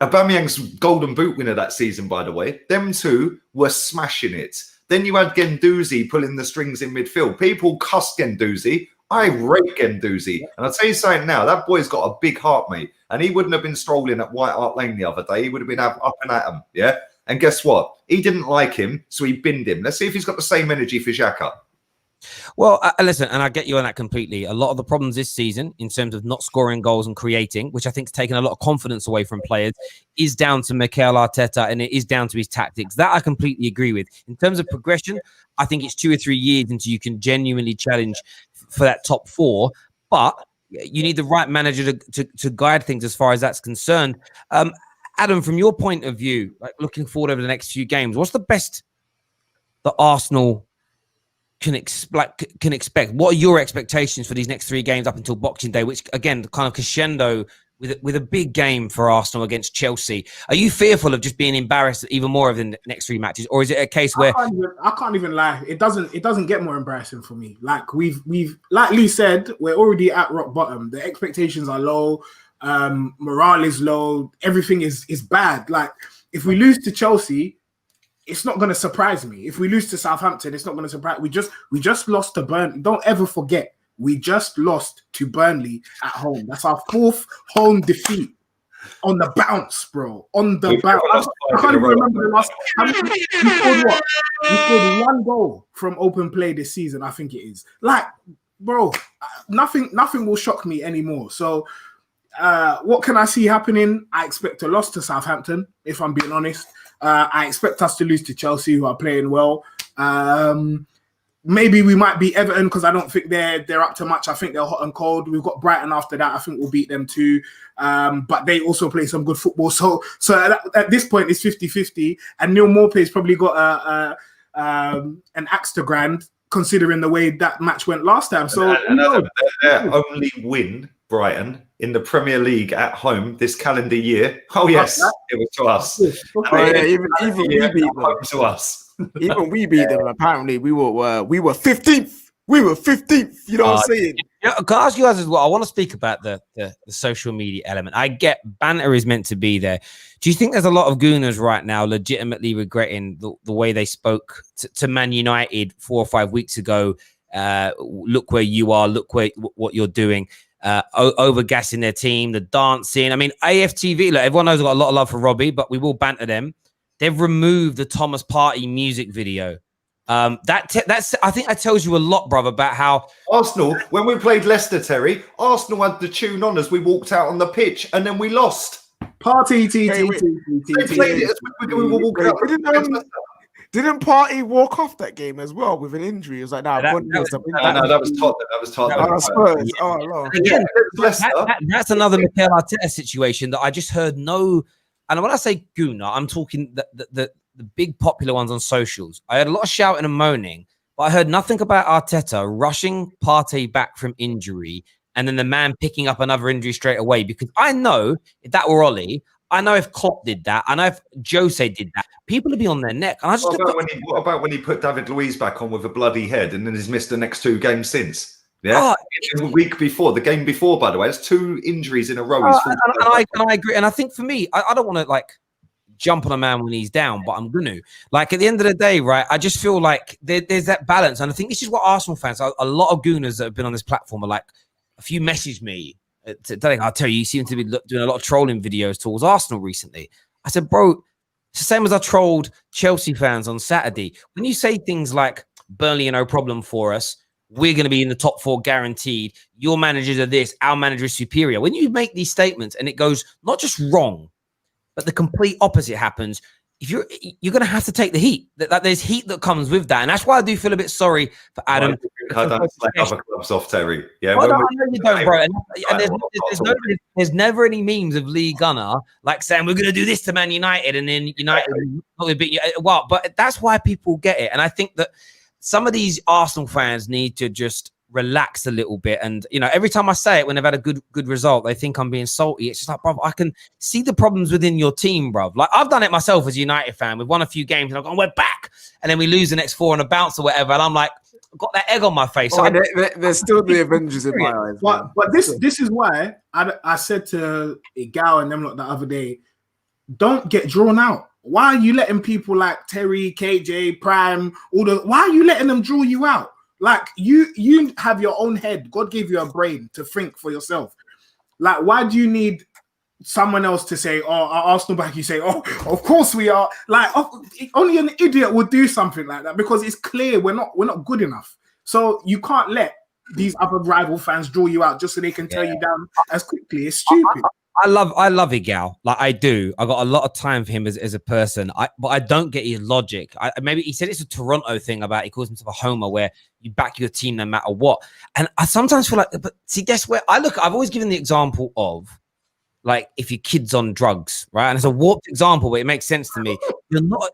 Aubameyang's Golden Boot winner that season, by the way. Them two were smashing it. Then you had Guendouzi pulling the strings in midfield. People cussed Guendouzi. I rate Guendouzi, and I'll tell you something now. That boy's got a big heart, mate, and he wouldn't have been strolling at White Hart Lane the other day. He would have been up and at him, yeah. And guess what? He didn't like him, so he binned him. Let's see if he's got the same energy for Xhaka. Well, listen, and I get you on that completely. A lot of the problems this season, in terms of not scoring goals and creating, which I think has taken a lot of confidence away from players, is down to Mikel Arteta, and it is down to his tactics. That I completely agree with. In terms of progression, I think it's 2 or 3 years until you can genuinely challenge for that top 4. But you need the right manager to guide things as far as that's concerned. Adam, from your point of view, like looking forward over the next few games, what's the best that Arsenal can expect? What are your expectations for these next 3 games up until Boxing Day, which again kind of crescendo with a big game for Arsenal against Chelsea? Are you fearful of just being embarrassed even more over the next 3 matches, or is it a case where I can't even lie? It doesn't get more embarrassing for me. Like we've like Lee said, we're already at rock bottom. The expectations are low. Morale is low. Everything is bad. Like if we lose to Chelsea, it's not going to surprise me. If we lose to Southampton, it's not going to surprise. We just lost to Burnley. Don't ever forget, we just lost to Burnley at home. That's our 4th home defeat on the bounce, bro. On the bounce. I can't even remember the last. We scored what? We scored 1 goal from open play this season. I think it is. Like, bro, nothing will shock me anymore. So, what can I see happening? I expect a loss to Southampton, if I'm being honest. I expect us to lose to Chelsea, who are playing well. Maybe we might beat Everton because I don't think they're up to much. I think they're hot and cold. We've got Brighton after that. I think we'll beat them too. But they also play some good football. So at this point, it's 50-50. And Neil Maupay's probably got an axe to grind, considering the way that match went last time. So their only win, Brighton, in the Premier League at home this calendar year. Oh yes, it was to us. Even we beat them. To us. Even we beat them. Apparently, we were 15th. We were 15th. You know what I'm saying? Can I ask you guys as well? I want to speak about the social media element. I get banter is meant to be there. Do you think there's a lot of Gooners right now legitimately regretting the way they spoke to Man United 4 or 5 weeks ago? Look where you are. Look what you're doing. Overgassing their team, the dancing. I mean, AFTV, look, everyone knows I've got a lot of love for Robbie, but we will banter them. They've removed the Thomas Partey music video. That's I think that tells you a lot, brother, about how Arsenal, when we played Leicester, Terry, Arsenal had the tune on as we walked out on the pitch, and then we lost. Party, They played it as we were walking out. Didn't Partey walk off that game as well with an injury? It was like, that was Tottenham. That was Tottenham. Spurs. Oh, no. Again, that's another Mikel Arteta situation that I just heard no. And when I say Gooner, I'm talking the big popular ones on socials. I heard a lot of shouting and moaning, but I heard nothing about Arteta rushing Partey back from injury and then the man picking up another injury straight away. Because I know if that were Ollie, I know if Klopp did that, I know if Jose did that, people would be on their neck. And I just what about when he put David Luiz back on with a bloody head and then he's missed the next 2 games since? Yeah, the week before, the game before, by the way, there's 2 injuries in a row. I agree. And I think for me, I don't want to like jump on a man when he's down, but I'm going to. Like at the end of the day, right, I just feel like there's that balance. And I think this is what Arsenal fans, a lot of gooners that have been on this platform are like, a few messaged me. I'll tell you, you seem to be doing a lot of trolling videos towards Arsenal recently. I said, bro, it's the same as I trolled Chelsea fans on Saturday. When you say things like, Burnley are no problem for us, we're going to be in the top 4 guaranteed, your managers are this, our manager is superior. When you make these statements and it goes not just wrong, but the complete opposite happens, if you're going to have to take the heat. That there's heat that comes with that. And that's why I do feel a bit sorry for Adam. I don't like other clubs off, Terry. Yeah, well, I know you don't, bro. And there's never any memes of Lee Gunner like saying we're going to do this to Man United and then United will beat you. Well, but that's why people get it. And I think that some of these Arsenal fans need to just relax a little bit. And, you know, every time I say it, when they've had a good result, they think I'm being salty. It's just like, bro, I can see the problems within your team, bro. Like, I've done it myself as a United fan. We've won a few games and I've gone, we're back. And then we lose the next 4 on a bounce or whatever. And I'm like, I've got that egg on my face. So there's still the Avengers in my eyes. But this is why I said to Gal and them like the other day, don't get drawn out. Why are you letting people like Terry, KJ, Prime, why are you letting them draw you out? Like you have your own head. God gave you a brain to think for yourself. Like, why do you need someone else to say, "Oh, our Arsenal back"? You say, "Oh, of course we are." Like, only an idiot would do something like that because it's clear we're not good enough. So you can't let these other rival fans draw you out just so they can tear you down as quickly. It's stupid. I love Igal. Like I do. I got a lot of time for him as a person. But I don't get his logic. Maybe he said it's a Toronto thing about he calls himself a homer where you back your team no matter what. And I sometimes feel like, but see, guess where I've always given the example of like if your kid's on drugs, right? And it's a warped example, but it makes sense to me. You're not.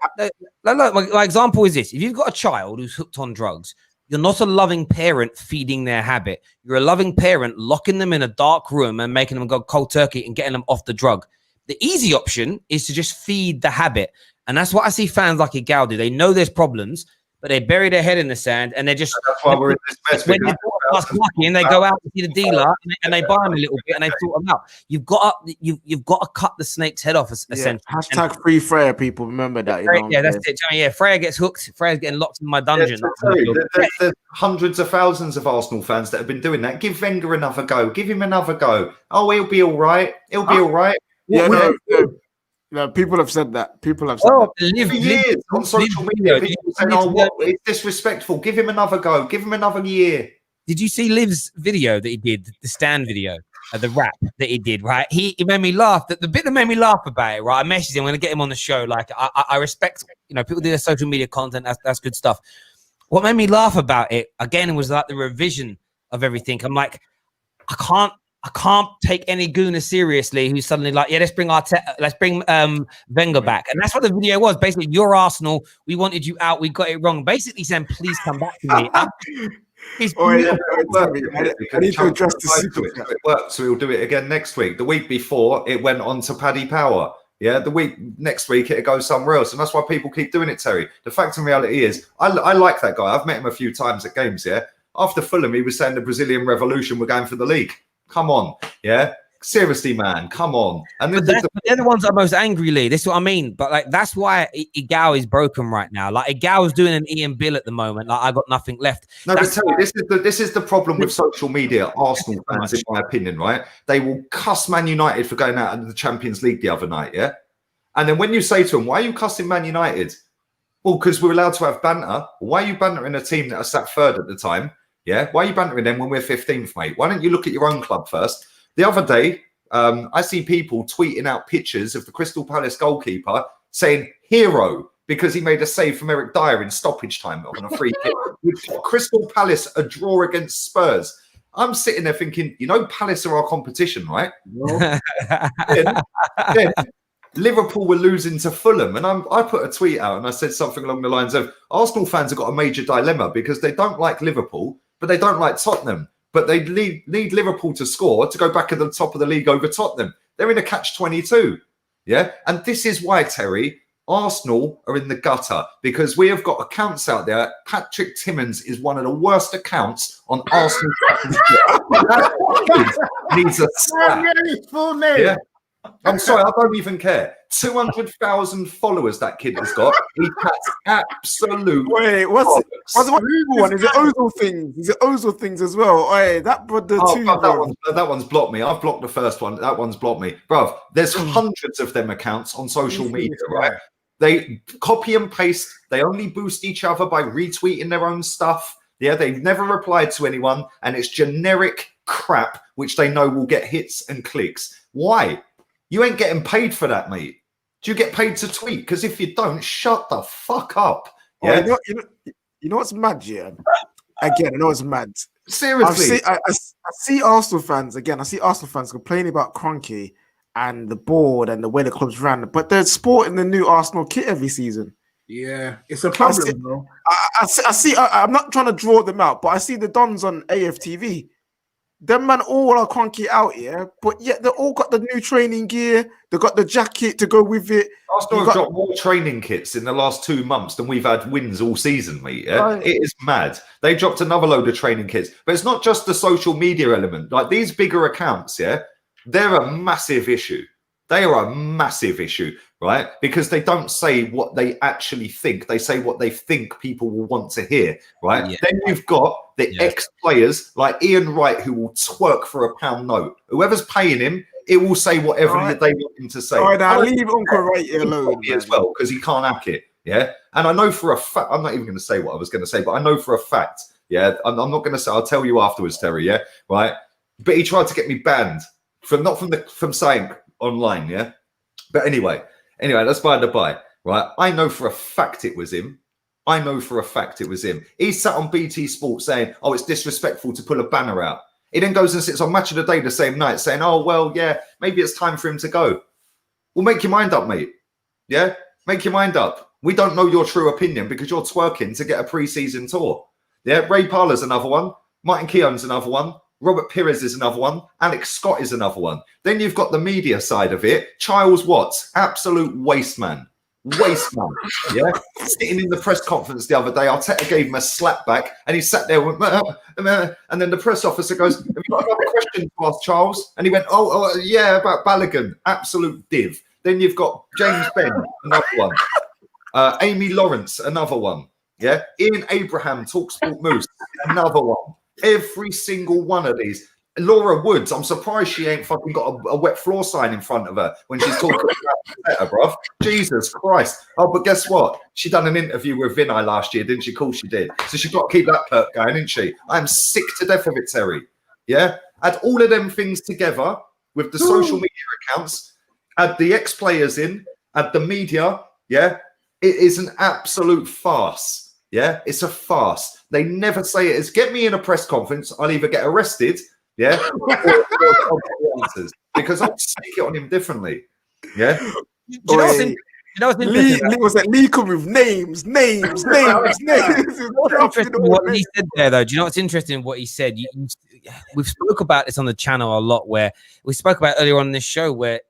My example is this: if you've got a child who's hooked on drugs, you're not a loving parent feeding their habit. You're a loving parent locking them in a dark room and making them go cold turkey and getting them off the drug. The easy option is to just feed the habit. And that's what I see fans like Igal do. They know there's problems, but they bury their head in the sand and they're just... That's why we're in this mess. When and they go out to see the dealer and they buy them a little bit and they sort them out. You've got to cut the snake's head off, essentially. Hashtag free Freya, people. Remember that. That's it. Yeah, Freya gets hooked. Freya's getting locked in my dungeon. There's hundreds of thousands of Arsenal fans that have been doing that. Give Wenger another go. Give him another go. Oh, he'll be all right. He'll be all right. No, people have said that. People have said that. For years on social media. People saying, "Oh, what? It's disrespectful. Give him another go. Give him another year." Did you see Liv's video that he did, the stand video, the rap that he did, right? He made me laugh. The bit that made me laugh about it, right? I messaged him. I'm going to get him on the show. Like, I respect, people do their social media content. That's good stuff. What made me laugh about it, again, was like the revision of everything. I'm like, I can't take any gooner seriously who's suddenly like, yeah, let's bring Wenger back. And that's what the video was. Basically, you're Arsenal. We wanted you out. We got it wrong. Basically saying, please come back to me. I need to address it worked, so we'll do it again next week. The week before, it went on to Paddy Power. Yeah, the week next week, it goes somewhere else. And that's why people keep doing it, Terry. The fact and reality is, I like that guy. I've met him a few times at games, yeah. After Fulham, he was saying the Brazilian Revolution were going for the league. Come on, yeah. Seriously, man, come on. And but they're the ones that are most angry, Lee. This is what I mean. But like that's why Igal is broken right now. Like Igal is doing an Ian Bill at the moment. Like I got nothing left. No, but tell me, this is the problem with social media. Arsenal fans, in my opinion, right? They will cuss Man United for going out of the Champions League the other night, yeah. And then when you say to them, "Why are you cussing Man United?" Well, because we're allowed to have banter. Why are you bantering a team that are sat third at the time? Yeah. Why are you bantering them when we're 15th, mate? Why don't you look at your own club first? The other day, I see people tweeting out pictures of the Crystal Palace goalkeeper saying hero because he made a save from Eric Dyer in stoppage time on a free kick. With Crystal Palace a draw against Spurs. I'm sitting there thinking, Palace are our competition, right? Well, then Liverpool were losing to Fulham. And I put a tweet out and I said something along the lines of Arsenal fans have got a major dilemma because they don't like Liverpool, but they don't like Tottenham. but they need Liverpool to score to go back at the top of the league over Tottenham. They're in a catch-22. Yeah. And this is why, Terry, Arsenal are in the gutter, because we have got accounts out there. Patrick Timmins is one of the worst accounts on Arsenal. Needs a slap. Full name. Yeah. I'm sorry, I don't even care. 200,000 followers that kid has got. He has absolute. Wait, what's the one? Is it Ozil things? Is it Ozil things as well? Wait, that brother too. That one's blocked me. I've blocked the first one. That one's blocked me, bruv. There's hundreds of them accounts on social media, right? They copy and paste. They only boost each other by retweeting their own stuff. Yeah, they've never replied to anyone, and it's generic crap which they know will get hits and clicks. Why? You ain't getting paid for that, mate. Do you get paid to tweet? Because if you don't, shut the fuck up. Yeah, you know what's mad, yeah? Again, I know it's mad. Seriously, I see Arsenal fans again. I see Arsenal fans complaining about Kroenke and the board and the way the club's ran, but they're sporting the new Arsenal kit every season. Yeah, it's a problem, bro. I'm not trying to draw them out, but I see the Dons on AFTV. Them man all are Kroenke out here, but yet they all got the new training gear. They got the jacket to go with it. Arsenal have got more training kits in the last 2 months than we've had wins all season, mate. Yeah? Right. It is mad. They dropped another load of training kits, but it's not just the social media element. Like these bigger accounts, yeah, they're a massive issue. They are a massive issue, right? Because they don't say what they actually think. They say what they think people will want to hear, right? Yeah. Then you've got the ex-players like Ian Wright who will twerk for a £1 note. Whoever's paying him, it will say whatever they want him to say. All right, now leave Uncle Wright alone. As well, because he can't hack it, yeah? And I know for a fact, I'm not even going to say what I was going to say, but I know for a fact, yeah? I'm not going to say, I'll tell you afterwards, Terry, yeah? Right? But he tried to get me banned from saying online, yeah. But anyway, that's by the by, right? I know for a fact it was him. He sat on BT Sports saying, "Oh, it's disrespectful to pull a banner out." He then goes and sits on Match of the Day the same night saying, "Oh, well, yeah, maybe it's time for him to go." Well, make your mind up, mate. Yeah, make your mind up. We don't know your true opinion because you're twerking to get a pre-season tour. Yeah, Ray Parler's another one. Martin Keown's another one. Robert Pires is another one. Alex Scott is another one. Then you've got the media side of it. Charles Watts, absolute waste man. Yeah. Sitting in the press conference the other day, Arteta gave him a slap back and he sat there with, and then the press officer goes, "Have you got another question to ask, Charles?" And he went, oh yeah, about Balogun. Absolute div. Then you've got James Ben, another one. Amy Lawrence, another one. Yeah. Ian Abraham, Talksport Moose, another one. Every single one of these. Laura Woods, I'm surprised she ain't fucking got a wet floor sign in front of her when she's talking about her, bruv. Jesus Christ. Oh, but guess what? She done an interview with Vinay last year, didn't she? Of course she did. So she's got to keep that perk going, isn't she? I'm sick to death of it, Terry. Yeah? Add all of them things together with the social media accounts, add the ex-players in, add the media, yeah? It is an absolute farce. Yeah? It's a farce. They never say it as, get me in a press conference, I'll either get arrested, yeah, because I'll stick it on him differently. Yeah. Do you know what's interesting? Was that Lee come with names? What he said there, though. Do you know what's interesting? What he said. We've spoke about this on the channel a lot. Where we spoke about earlier on in this show, where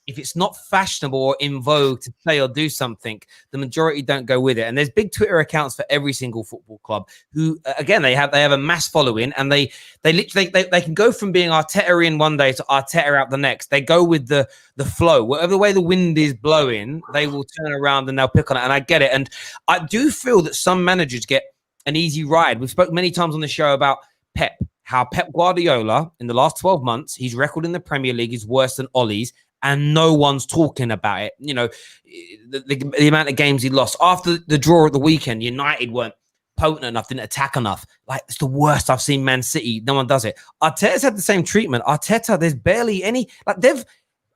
if it's not fashionable or in vogue to say or do something, the majority don't go with it. And there's big Twitter accounts for every single football club who, again, they have a mass following, and they literally they can go from being Arteta in one day to Arteta out the next. They go with the flow. Whatever way the wind is blowing, they will turn around and they'll pick on it. And I get it. And I do feel that some managers get an easy ride. We've spoken many times on the show about Pep, how Pep Guardiola in the last 12 months, his record in the Premier League is worse than Ollie's. And no one's talking about it. You know, the amount of games he lost. After the draw at the weekend, United weren't potent enough, didn't attack enough. Like, it's the worst I've seen Man City. No one does it. Arteta's had the same treatment. Arteta, there's barely any...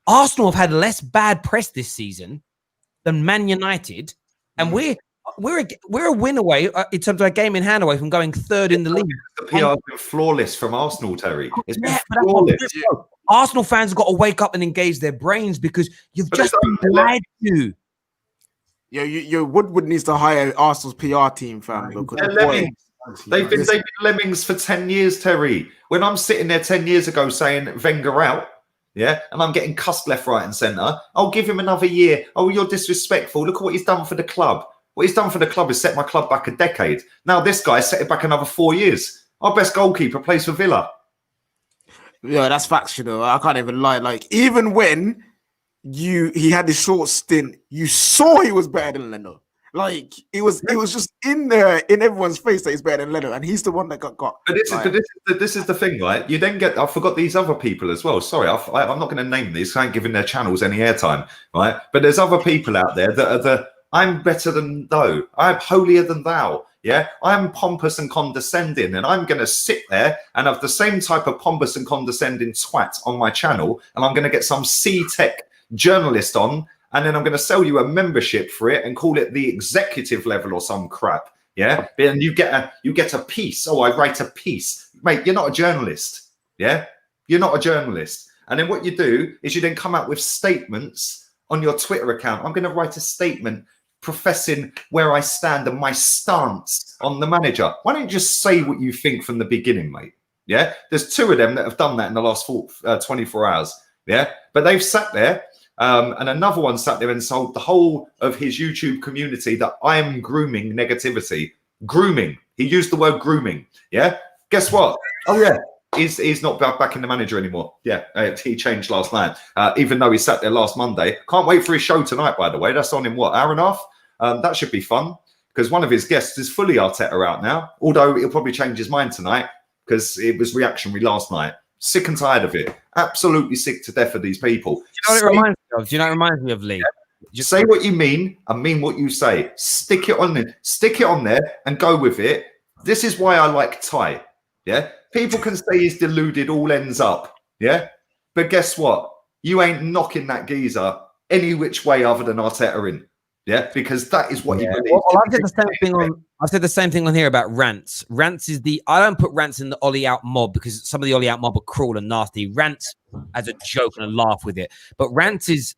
Arsenal have had less bad press this season than Man United. And we're a win away in terms of a game in hand away from going third in the league. The PR has been flawless from Arsenal, Terry. It's been flawless. Arsenal fans have got to wake up and engage their brains because you've just been lied to. Woodward needs to hire Arsenal's PR team, fam. They've been lemmings for 10 years, Terry. When I'm sitting there 10 years ago saying Wenger out, yeah, and I'm getting cussed left, right, and centre, I'll give him another year. Oh, you're disrespectful. Look at what he's done for the club. What he's done for the club is set my club back a decade. Now this guy set it back another 4 years. Our best goalkeeper plays for Villa. Yeah, that's facts, you know. I can't even lie. Like, even when he had this short stint, you saw he was better than Leno. Like, it was just in there, in everyone's face that he's better than Leno, and he's the one that got. But this is the thing, right? You then get. I forgot these other people as well. Sorry, I'm not going to name these. I ain't giving their channels any airtime, right? But there's other people out there that are the. I'm better than thou. I'm holier than thou. Yeah, I'm pompous and condescending, and I'm going to sit there and have the same type of pompous and condescending twat on my channel, and I'm going to get some C-Tech journalist on. And then I'm going to sell you a membership for it and call it the executive level or some crap. Yeah. And you get a piece. Oh, I write a piece. Mate, you're not a journalist. Yeah. You're not a journalist. And then what you do is you then come out with statements on your Twitter account. I'm going to write a statement professing where I stand and my stance on the manager. Why don't you just say what you think from the beginning, mate? Yeah. There's two of them that have done that in the last 24 hours. Yeah. But they've sat there. And another one sat there and sold the whole of his YouTube community that I am grooming negativity. Grooming. He used the word grooming. Yeah. Guess what? Oh, yeah. He's not back in the manager anymore. Yeah. He changed last night, even though he sat there last Monday. Can't wait for his show tonight, by the way. That's on in what, hour and a half? That should be fun because one of his guests is fully Arteta out now, although he'll probably change his mind tonight because it was reactionary last night. Sick and tired of it. Absolutely sick to death of these people. Do you know what it reminds me of? Do you know what it reminds me of, Lee? Just say what you mean and mean what you say. Stick it on there. Stick it on there and go with it. This is why I like Ty. Yeah. People can say he's deluded, all ends up. Yeah. But guess what? You ain't knocking that geezer any which way other than Arteta in. Yeah, because that is what he believes. Well, I've said the same thing on. I've said the same thing on here about rants. Rants is the. I don't put rants in the Ollie out mob because some of the Ollie out mob are cruel and nasty. Rants as a joke and a laugh with it, but rants is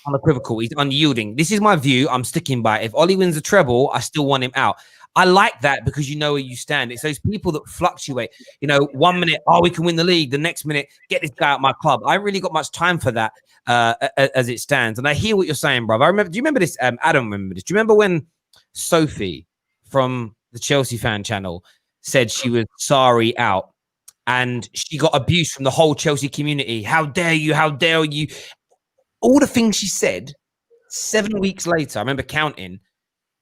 unequivocal. He's unyielding. This is my view. I'm sticking by it. If Ollie wins the treble, I still want him out. I like that because you know where you stand. It's those people that fluctuate. You know, 1 minute, oh, we can win the league. The next minute, get this guy out of my club. I really got much time for that as it stands. And I hear what you're saying, bro. I remember. Do you remember this? Adam, remember this? Do you remember when Sophie from the Chelsea fan channel said she was sorry out, and she got abuse from the whole Chelsea community? How dare you? How dare you? All the things she said. 7 weeks later, I remember counting.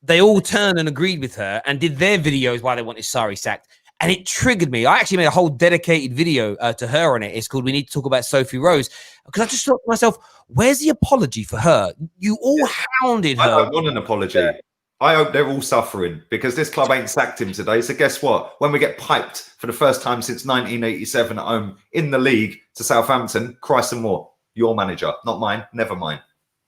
They all turned and agreed with her and did their videos why they wanted Sarri sacked. And it triggered me. I actually made a whole dedicated video to her on it. It's called We Need to Talk About Sophie Rose. Because I just thought to myself, where's the apology for her? You all hounded her. I don't want an apology. Yeah. I hope they're all suffering because this club ain't sacked him today. So guess what? When we get piped for the first time since 1987 at home in the league to Southampton, Christ and more. Your manager, not mine. Never mind.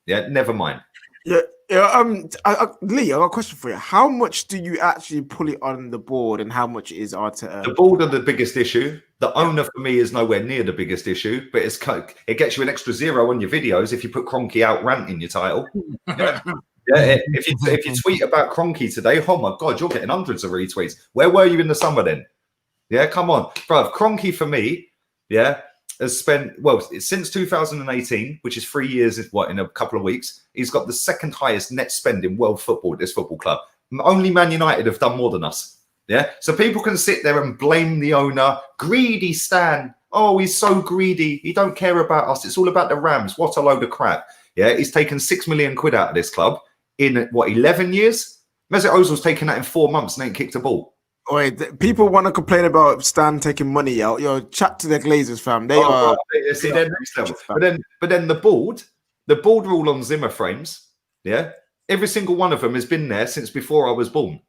Yeah, never mind. Yeah. Lee, I got a question for you. How much do you actually pull it on the board, and how much is Arteta? The board are the biggest issue. The owner for me is nowhere near the biggest issue, but it gets you an extra 0 on your videos if you put Kroenke out rant in your title. Yeah. If you tweet about Kroenke today, oh my God, you're getting hundreds of retweets. Where were you in the summer then? Yeah, come on, bro. Kroenke for me, yeah, has spent, well, since 2018, which is 3 years, in a couple of weeks, he's got the second highest net spend in world football at this football club. Only Man United have done more than us. Yeah. So people can sit there and blame the owner. Greedy Stan. Oh, he's so greedy. He don't care about us. It's all about the Rams. What a load of crap. Yeah. He's taken 6 million quid out of this club in 11 years? Mesut Ozil's taken that in 4 months and ain't kicked a ball. Wait, people want to complain about Stan taking money out. Yo, chat to the Glazers, fam. They are. See, they're next level. But then the board are all on Zimmer frames. Yeah, every single one of them has been there since before I was born.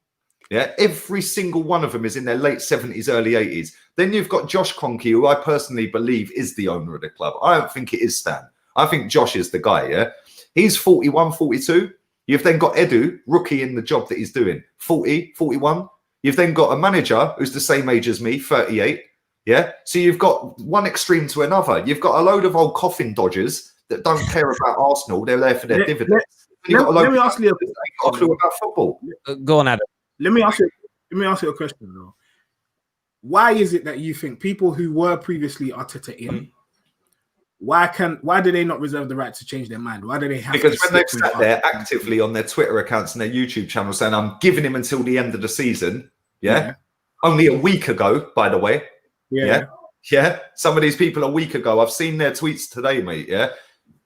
Yeah, every single one of them is in their late 70s, early 80s. Then you've got Josh Kroenke, who I personally believe is the owner of the club. I don't think it is Stan. I think Josh is the guy. Yeah, he's 41, 42. You've then got Edu, rookie in the job that he's doing, 40, 41. You've then got a manager who's the same age as me, 38. Yeah. So you've got one extreme to another. You've got a load of old coffin dodgers that don't care about Arsenal. They're there for their dividends. Let me ask you a clue about football. Go on, Adam. Let me ask let me ask you a question though. Why is it that you think people who were previously Arteta in, why do they not reserve the right to change their mind? Why do they have because to when they've sat there actively on their Twitter accounts and their YouTube channels saying, I'm giving him until the end of the season, only a week ago, by the way, some of these people a week ago, I've seen their tweets today, mate,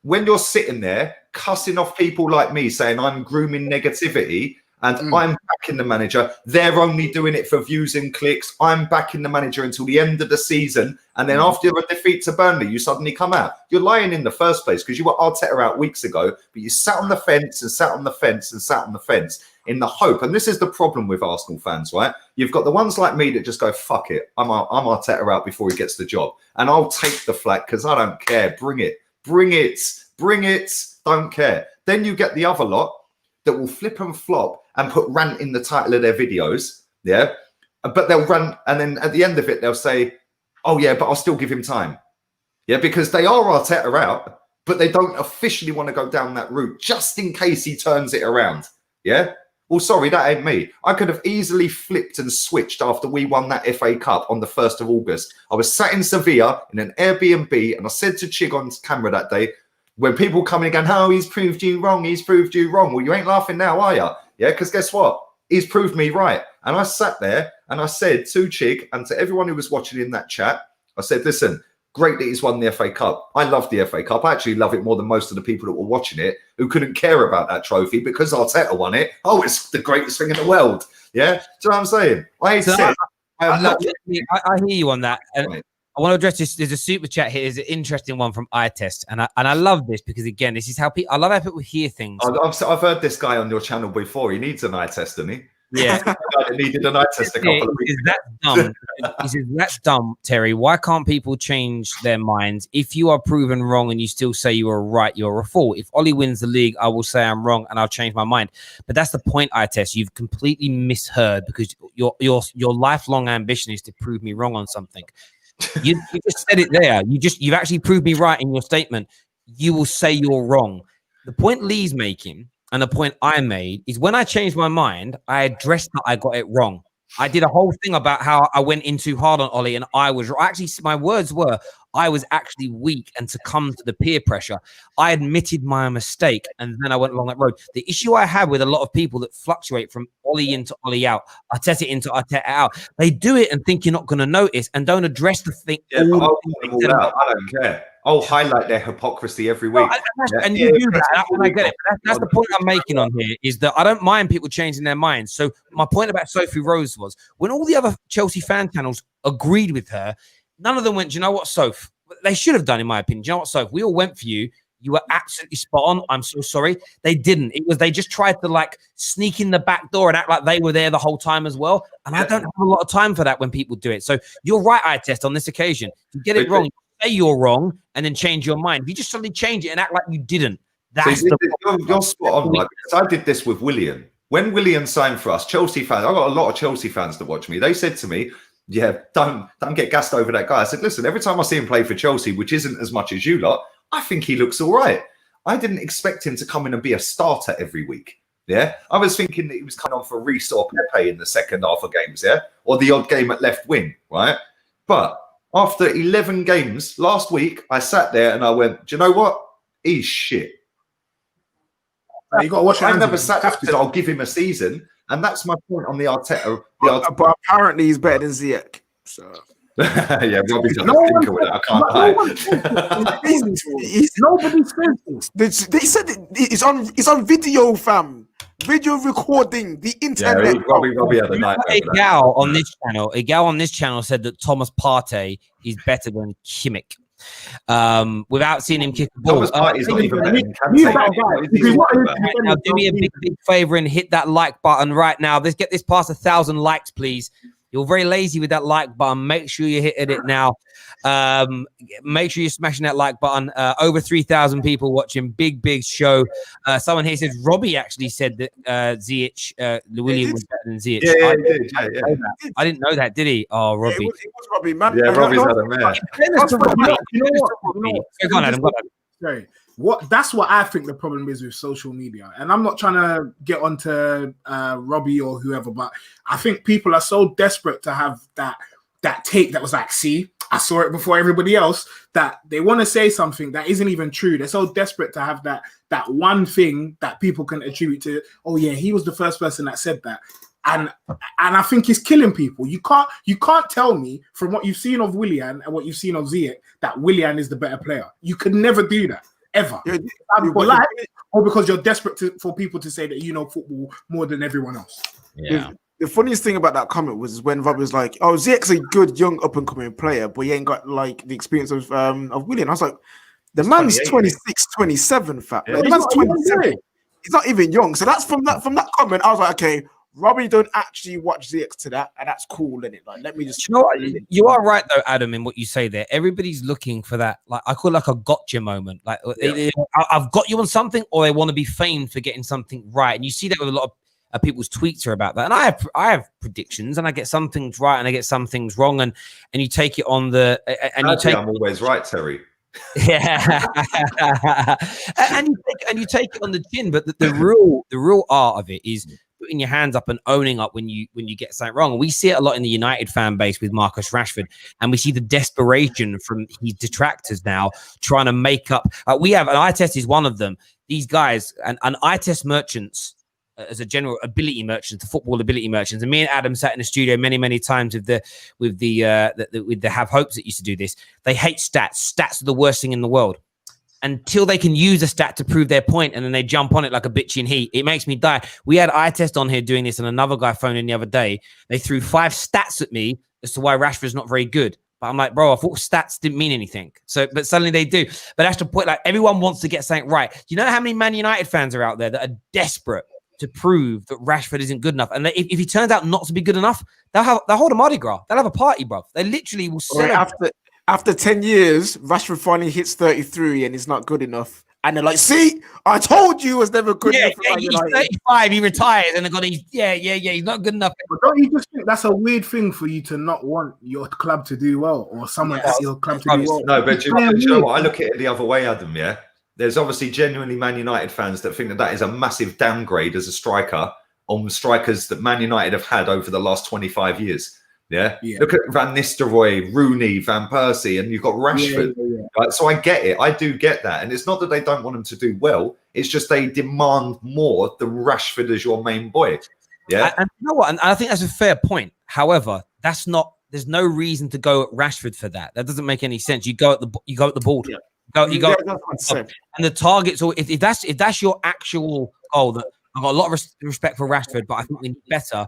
when you're sitting there cussing off people like me saying I'm grooming negativity and I'm backing the manager, they're only doing it for views and clicks, I'm backing the manager until the end of the season, and then after a defeat to Burnley, you suddenly come out. You're lying in the first place because you were Arteta out weeks ago, but you sat on the fence and sat on the fence and sat on the fence in the hope, and this is the problem with Arsenal fans, right? You've got the ones like me that just go, fuck it, I'm Arteta out before he gets the job, and I'll take the flack because I don't care, bring it, don't care. Then you get the other lot that will flip and flop and put rant in the title of their videos, but they'll rant, and then at the end of it, they'll say, oh yeah, but I'll still give him time. Because they are Arteta out, but they don't officially want to go down that route just in case he turns it around. Well, sorry, that ain't me. I could have easily flipped and switched after we won that FA Cup on the 1st of August. I was sat in Sevilla in an Airbnb, and I said to Chig on camera that day, when people come in and go, oh, he's proved you wrong. Well, you ain't laughing now, are you? Because guess what? He's proved me right. And I sat there and I said to Chig and to everyone who was watching in that chat, I said, listen, great that he's won the FA Cup. I love the FA Cup. I actually love it more than most of the people that were watching it who couldn't care about that trophy because Arteta won it. Oh, it's the greatest thing in the world. Do you know what I'm saying? I hear you on that. And right. I want to address this. There's a super chat here. There's an interesting one from iTest. And I love this because, again, this is how people, I love how people hear things. I've heard this guy on your channel before. He needs an eye test, doesn't he? Yeah. He needed an eye test a couple of weeks ago. Dumb. He says, that's dumb, Terry. Why can't people change their minds? If you are proven wrong and you still say you are right, you're a fool. If Ollie wins the league, I will say I'm wrong and I'll change my mind. But that's the point, iTest. You've completely misheard because your lifelong ambition is to prove me wrong on something. You just said it there. You've actually proved me right in your statement. You will say you're wrong. The point Lee's making and the point I made is when I changed my mind, I addressed that I got it wrong. I did a whole thing about how I went in too hard on Ollie and I was actually, my words were, I was actually weak and succumbed to the peer pressure. I admitted my mistake and then I went along that road. The issue I have with a lot of people that fluctuate from Ollie into Ollie out, Arteta into Arteta out, they do it and think you're not going to notice and don't address the thing. Yeah, I don't care. I'll highlight their hypocrisy every week. And you do that, and I get it. That's the point I'm making on here, is that I don't mind people changing their minds. So my point about Sophie Rose was, when all the other Chelsea fan channels agreed with her, none of them went, do you know what, Soph? They should have done, in my opinion. Do you know what, Soph? We all went for you. You were absolutely spot on. I'm so sorry. They didn't. It was they just tried to like sneak in the back door and act like they were there the whole time as well. And I don't have a lot of time for that when people do it. So you're right, iTest, on this occasion. If you get it wrong, say you're wrong and then change your mind. If you just suddenly change it and act like you didn't, that's you're spot on. Like, because I did this with William. When William signed for us, Chelsea fans, I got a lot of Chelsea fans that watch me. They said to me, yeah, don't get gassed over that guy. I said, listen, every time I see him play for Chelsea, which isn't as much as you lot, I think he looks all right. I didn't expect him to come in and be a starter every week. Yeah, I was thinking that he was coming on for Reece or Pepe in the second half of games, or the odd game at left wing, right? But after 11 games last week, I sat there and I went, do you know what? He's shit. You got to watch. I never sat there and said I'll give him a season, and that's my point on the Arteta. But apparently he's better than Ziyech. So. Yeah, Robbie's got a thinker with it. I can't hide. Nobody says this. They said it's on video, fam. Video recording the internet. Yeah, Robbie had a night. A gal on this channel said that Thomas Partey is better than Kimmich. Without seeing him kick the ball. Thomas Partey's not even better than Kante. Now, do me a big favor and hit that like button right now. Let's get this past 1,000 likes, please. You're very lazy with that like button. Make sure you're hitting it now. Make sure you're smashing that like button. Over 3,000 people watching. Big show. Someone here says Robbie actually said that Ziyech, William was better than Ziyech. Yeah, I didn't know that, did he? Oh, Robbie. It was Robbie, man. Yeah, Robbie's had a man. Go on, Adam. Sorry. That's what I think the problem is with social media. And I'm not trying to get onto Robbie or whoever, but I think people are so desperate to have that take that was like, see, I saw it before everybody else, that they want to say something that isn't even true. They're so desperate to have that one thing that people can attribute to, oh yeah, he was the first person that said that. And I think it's killing people. You can't tell me from what you've seen of Willian and what you've seen of Ziyech that Willian is the better player. You could never do that, ever. Or because you're desperate for people to say that you know football more than everyone else. Yeah. The funniest thing about that comment was when Rob was like, "Oh, Ziyech's a good young up and coming player, but he ain't got like the experience of Willian." I was like, "The man's 26, 27, fat. Yeah. Like, the man's 27. He's not even young." So that's from that comment. I was like, "Okay, Robbie don't actually watch Ziyech to that, and that's cool, isn't it? Like, let me just." You know what? You are right though, Adam, in what you say there. Everybody's looking for that, like I call it like a gotcha moment. Like I've got you on something, or they want to be famed for getting something right, and you see that with a lot of people's tweets are about that. And I have predictions, and I get some things right, and I get some things wrong, and you take it on the and Actually, I'm always right, Terry. Yeah, and you take it on the chin. But the real art of it is putting your hands up and owning up when you get something wrong. And we see it a lot in the United fan base with Marcus Rashford, and we see the desperation from his detractors now trying to make up. We have an eye test is one of them. These guys and eye test merchants. As a general ability merchant, the football ability merchants, and me and Adam sat in the studio many times with the Have Hopes that used to do this. They hate stats. Stats are the worst thing in the world until they can use a stat to prove their point, and then they jump on it like a bitch in heat. It makes me die. We had eye test on here doing this, and another guy phoned in the other day. They threw 5 stats at me as to why Rashford's not very good. But I'm like, bro, I thought stats didn't mean anything. So, but suddenly they do. But that's the point. Like everyone wants to get something right. Do you know how many Man United fans are out there that are desperate to prove that Rashford isn't good enough? And if he turns out not to be good enough, they'll hold a Mardi Gras. They'll have a party, bro. They literally will celebrate. After 10 years, Rashford finally hits 33 and he's not good enough. And they're like, see, I told you he was never good enough. Yeah, he's 35, he retires, and they're going, he's not good enough. But don't you just think that's a weird thing for you to not want your club to do well, or someone at your club to do well? No, but you know what? I look at it the other way, Adam, yeah? There's obviously genuinely Man United fans that think that is a massive downgrade as a striker on the strikers that Man United have had over the last 25 years. Yeah. Look at Van Nistelrooy, Rooney, Van Persie, and you've got Rashford. Right? So I get it. I do get that. And it's not that they don't want them to do well. It's just they demand more than Rashford as your main boy. Yeah. And you know what? And I think that's a fair point. However, there's no reason to go at Rashford for that. That doesn't make any sense. You go at the ball. Yeah. You go, and the targets. Or if that's your actual goal, that I've got a lot of respect for Rashford, but I think we need better.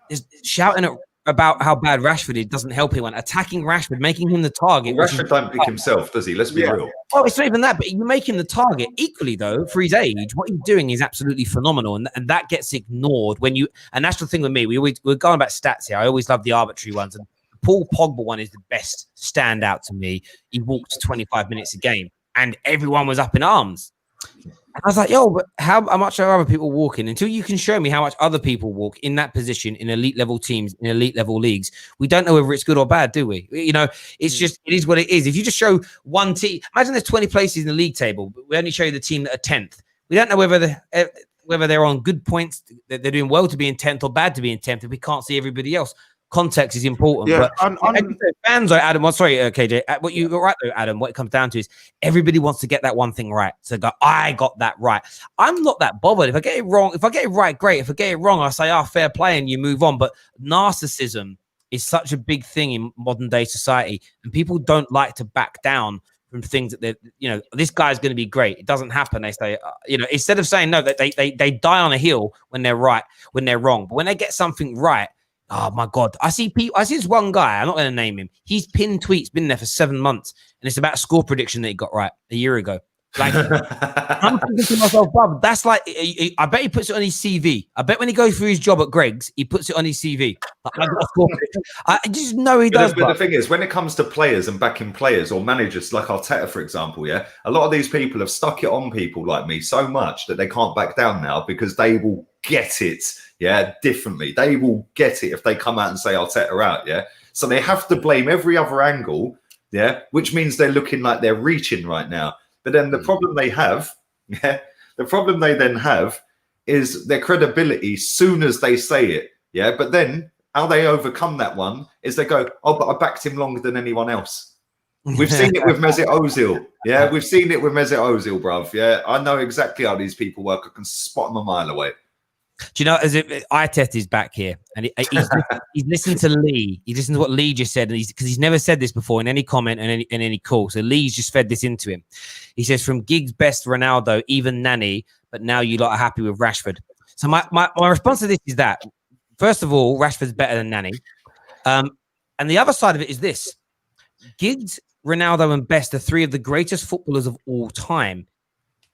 Is shouting about how bad Rashford is doesn't help anyone. Attacking Rashford, making him the target. Rashford don't pick himself, does he? Let's be real. Oh, it's not even that, but you make him the target. Equally, though, for his age, what he's doing is absolutely phenomenal, and that gets ignored when you. And that's the thing with me. We're going about stats here. I always love the arbitrary ones, and Paul Pogba one is the best standout to me. He walked 25 minutes a game, and everyone was up in arms. And I was like, yo, but how much are other people walking? Until you can show me how much other people walk in that position in elite level teams, in elite level leagues, we don't know whether it's good or bad, do we? You know, it's just, it is what it is. If you just show one team, imagine there's 20 places in the league table, but we only show you the team that are 10th. We don't know whether they're on good points, that they're doing well to be in 10th or bad to be in 10th, if we can't see everybody else. Context is important. Yeah, but fans are Adam. Well, sorry, KJ. What you're right though, Adam. What it comes down to is everybody wants to get that one thing right. So go, I got that right. I'm not that bothered. If I get it wrong, if I get it right, great. If I get it wrong, I say, fair play, and you move on. But narcissism is such a big thing in modern day society, and people don't like to back down from things that they're, this guy's going to be great. It doesn't happen. They say, instead of saying no, that they die on a hill when they're right, when they're wrong. But when they get something right, oh my God. I see this one guy, I'm not going to name him. He's pinned tweets, been there for 7 months, and it's about a score prediction that he got right a year ago. Like, I'm thinking to myself, Bob, that's like, I bet he puts it on his CV. I bet when he goes through his job at Greg's, he puts it on his CV. I got a score prediction. I just know he does. But the thing is, when it comes to players and backing players or managers like Arteta, for example, a lot of these people have stuck it on people like me so much that they can't back down now because they will get it. Differently. They will get it if they come out and say Arteta out, So they have to blame every other angle, which means they're looking like they're reaching right now. But then the problem they have, the problem they then have is their credibility soon as they say it. Yeah. But then how they overcome that one is they go, oh, but I backed him longer than anyone else. We've seen it with Mesut Ozil. Yeah, we've seen it with Mesut Ozil, bruv. Yeah, I know exactly how these people work. I can spot them a mile away. Do you know, as if Arteta is back here and he's listened to Lee. He listened to what Lee just said, and because he's never said this before in any comment and any call. So Lee's just fed this into him. He says, from Giggs, best Ronaldo, even Nani, but now you lot are happy with Rashford. So my response to this is that, first of all, Rashford's better than Nani. And the other side of it is this. Giggs, Ronaldo and Best are three of the greatest footballers of all time.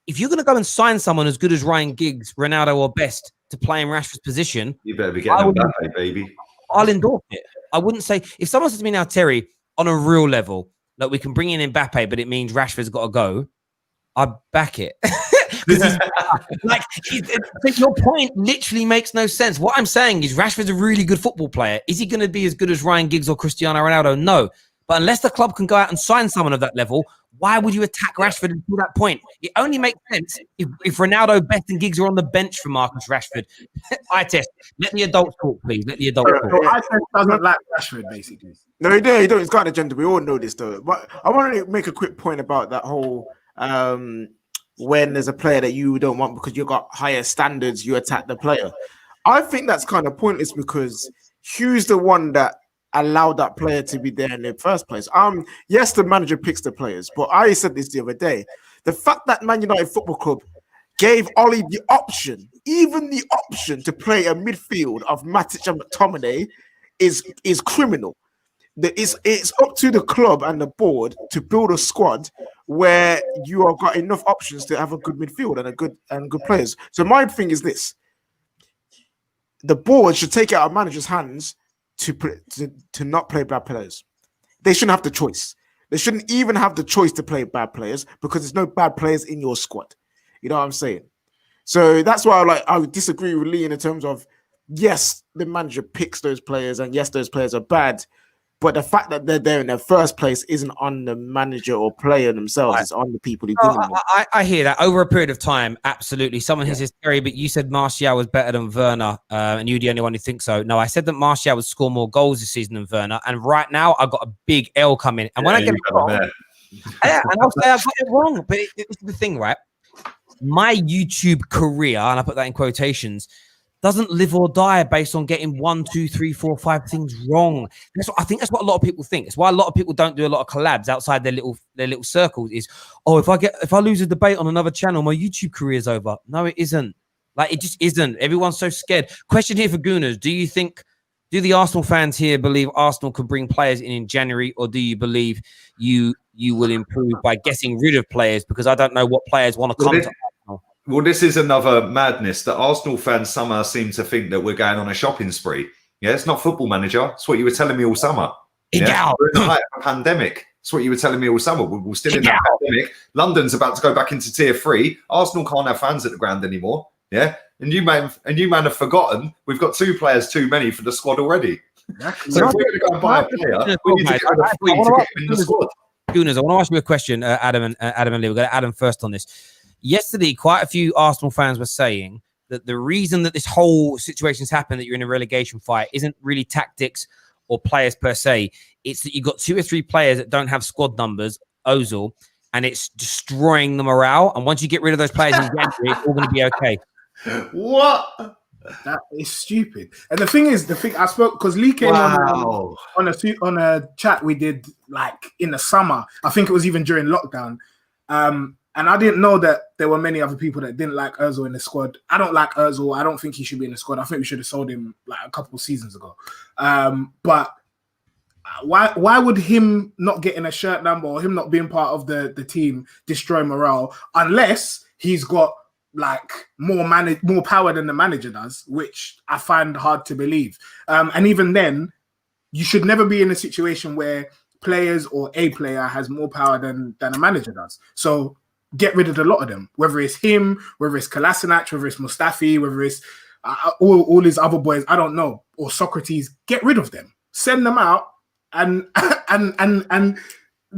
If you're going to go and sign someone as good as Ryan Giggs, Ronaldo or Best to play in Rashford's position, you better be getting Mbappe, baby. I'll endorse it. I wouldn't say, if someone says to me now, Terry, on a real level, that we can bring in Mbappe, but it means Rashford's got to go, I'd back it. Your point literally makes no sense. What I'm saying is Rashford's a really good football player. Is he going to be as good as Ryan Giggs or Cristiano Ronaldo? No. But unless the club can go out and sign someone of that level, why would you attack Rashford until that point? It only makes sense if Ronaldo, Best and Giggs are on the bench for Marcus Rashford. Let the adults talk, please. Let the adults talk. Arteta doesn't like Rashford, basically. No, he don't. He's got an agenda. We all know this, though. But I want to make a quick point about that whole when there's a player that you don't want because you've got higher standards, you attack the player. I think that's kind of pointless because Hugh's the one that allowed that player to be there in the first place. Yes, the manager picks the players, but I said this the other day. The fact that Man United Football Club gave Ollie the option, even the option to play a midfield of Matic and McTominay is criminal. It's up to the club and the board to build a squad where you have got enough options to have a good midfield and good players. So my thing is this: the board should take it out of managers' hands to not play bad players. They shouldn't have the choice. They shouldn't even have the choice to play bad players because there's no bad players in your squad. You know what I'm saying? So that's why I would disagree with Lee in terms of, yes, the manager picks those players and yes, those players are bad. But the fact that they're there in the first place isn't on the manager or player themselves. It's on the people who bring them. I hear that. Over a period of time, absolutely. Someone says, Terry, but you said Martial was better than Werner, and you're the only one who thinks so. No, I said that Martial would score more goals this season than Werner, and right now I've got a big L coming. And when I get it wrong, and I'll say I've got it wrong, but it's the thing, right? My YouTube career, and I put that in quotations, doesn't live or die based on getting 1, 2, 3, 4, 5 things wrong. I think that's what a lot of people think. It's why a lot of people don't do a lot of collabs outside their little circles. Is if I lose a debate on another channel, my YouTube career is over. No, it isn't. It just isn't. Everyone's so scared. Question here for Gooners: do the Arsenal fans here believe Arsenal could bring players in January, or do you believe you will improve by getting rid of players? Because I don't know what players want to come to Arsenal. Well, this is another madness that Arsenal fans somehow seem to think that we're going on a shopping spree. Yeah, it's not Football Manager. It's what you were telling me all summer. Yeah? We're in the height of a pandemic. It's what you were telling me all summer. We're still in that pandemic. London's about to go back into tier 3. Arsenal can't have fans at the ground anymore. Yeah, and you man have forgotten we've got 2 players too many for the squad already. So if we're going to go and buy a player, we need to get a free to get him in the squad. Gooners, I want to ask you a question, Adam and Lee. We'll go to Adam first on this. Yesterday, quite a few Arsenal fans were saying that the reason that this whole situation's happened, that you're in a relegation fight, isn't really tactics or players per se. It's that you've got 2 or 3 players that don't have squad numbers, Ozil, and it's destroying the morale. And once you get rid of those players in January, it's all going to be okay. What? That is stupid. And the thing I spoke because Lee came on a chat we did in the summer. I think it was even during lockdown. And I didn't know that there were many other people that didn't like Ozil in the squad. I don't like Ozil. I don't think he should be in the squad. I think we should have sold him a couple of seasons ago. But why would him not getting a shirt number or him not being part of the team destroy morale unless he's got more power than the manager does, which I find hard to believe. And even then, you should never be in a situation where players or a player has more power than a manager does. So get rid of a lot of them, whether it's him, whether it's Kolasinac, whether it's Mustafi, whether it's all his other boys, I don't know, or Socrates. Get rid of them, send them out, and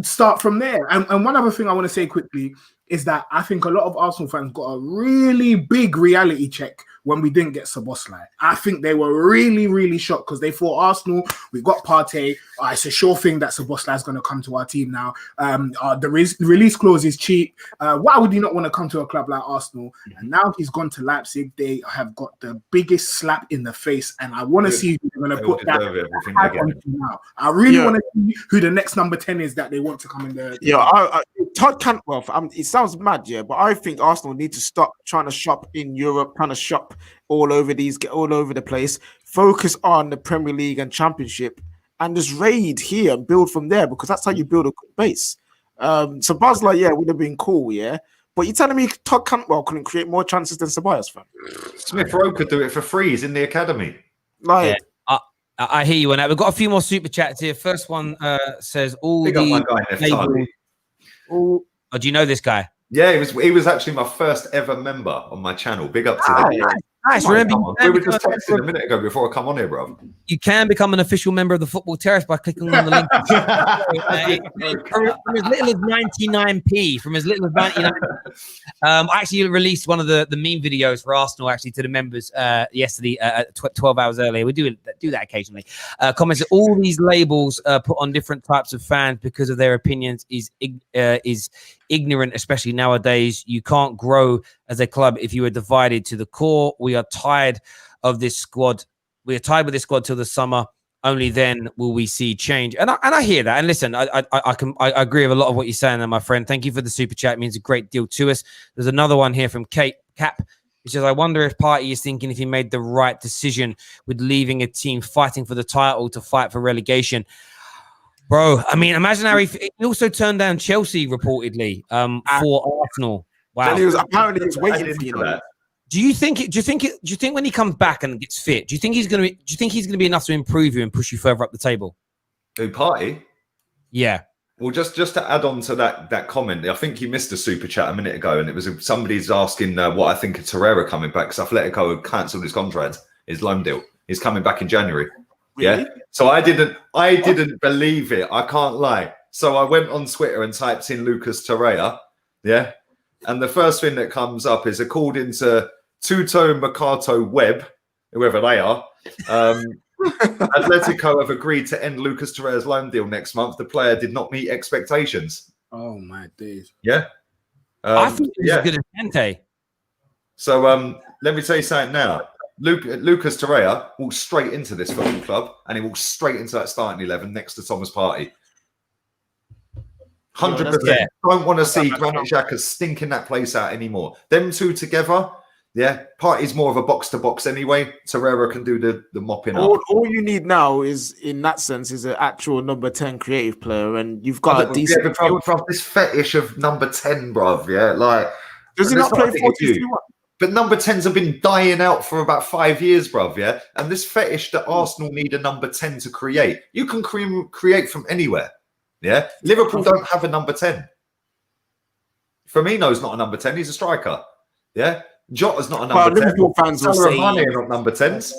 start from there. And one other thing I want to say quickly is that I think a lot of Arsenal fans got a really big reality check when we didn't get Szoboszlai. I think they were really, really shocked because they thought Arsenal, we got Partey. It's a sure thing that Szoboszlai is going to come to our team now. The release clause is cheap. Why would he not want to come to a club like Arsenal? And now he's gone to Leipzig. They have got the biggest slap in the face, and I want to see who they're going to put that on now. I really want to see who the next number 10 is that they want to come in there. Yeah, Todd Cantwell. It sounds mad, yeah, but I think Arsenal need to stop trying to shop in Europe, trying to shop all over the place. Focus on the Premier League and Championship, and just raid here and build from there, because that's how you build a good base. So Buzz, yeah, would have been cool, yeah. But you're telling me Todd Cantwell couldn't create more chances than Ceballos, fam? Smith Rowe could do it for free. He's in the academy. Like, yeah, I hear you on that. We've got a few more super chats here. First one says all Big up my guy, labels. Oh, do you know this guy? Yeah, he was actually my first ever member on my channel. Big up to the nice. Remember, we were just texting a minute ago before I come on here, bro. You can become an official member of the Football Terrace by clicking on the link. From as little as 99p. From as little as 99p. I actually released one of the meme videos for Arsenal actually to the members yesterday, 12 hours earlier. We do that occasionally. Comments that all these labels put on different types of fans because of their opinions is ignorant, especially nowadays. You can't grow as a club if you are divided to the core. We are tired of this squad. We are tied with this squad till the summer. Only then will we see change. And I hear that. And listen, I agree with a lot of what you're saying there, my friend. Thank you for the super chat. It means a great deal to us. There's another one here from Cap, which says, I wonder if Partey is thinking if he made the right decision with leaving a team fighting for the title to fight for relegation. Bro, I mean, imagine how he also turned down Chelsea reportedly for Arsenal. Wow. He was waiting for you. Do you think when he comes back and gets fit, do you think he's going to be enough to improve you and push you further up the table? Who, Partey? Yeah. Well, just to add on to that comment, I think you missed a super chat a minute ago, and it was somebody's asking what I think of Terrace coming back, because Atletico had cancelled his contract, his loan deal. He's coming back in January. Really? Yeah. So I didn't believe it. I can't lie. So I went on Twitter and typed in Lucas Terrace. Yeah. And the first thing that comes up is, according to Tuto Mercato Web, whoever they are, Atletico have agreed to end Lucas Terrace's loan deal next month. The player did not meet expectations. Oh my days. Yeah. I think he's as good as Kante. So let me tell you something now. Lucas Terrace walked straight into this football club, and he walked straight into that starting 11 next to Thomas Partey. 100%. Yeah. Don't want to see Granit Xhaka stinking that place out anymore. Them two together, yeah. Partey's more of a box-to-box anyway. Terrace can do the mopping up. All you need now is, in that sense, is an actual number 10 creative player, and you've got a decent... From this fetish of number 10, bruv, yeah? Like, does he not play 40-51? But number 10s have been dying out for about 5 years, bruv, yeah? And this fetish that Arsenal need a number 10 to create. You can create from anywhere, yeah? Liverpool don't have a number 10. Firmino's not a number 10. He's a striker, yeah? Jota's not a number 10. Liverpool fans will say... Mane are not number 10s.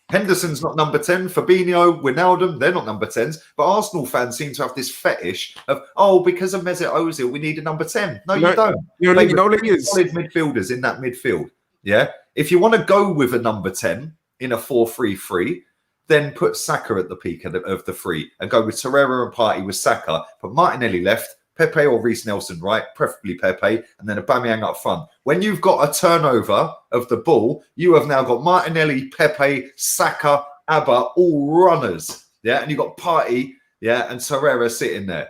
Henderson's not number 10. Fabinho, Wijnaldum, they're not number 10s. But Arsenal fans seem to have this fetish of, because of Mesut Ozil, we need a number 10. No, you don't. You know what it is? Solid midfielders in that midfield. Yeah. If you want to go with a number 10 in a 4-3-3, then put Saka at the peak of the three and go with Terrace and Partey with Saka. Put Martinelli left, Pepe or Reece Nelson right, preferably Pepe, and then Aubameyang up front. When you've got a turnover of the ball, you have now got Martinelli, Pepe, Saka, Abba, all runners. Yeah, and you've got Partey, yeah, and Terrace sitting there.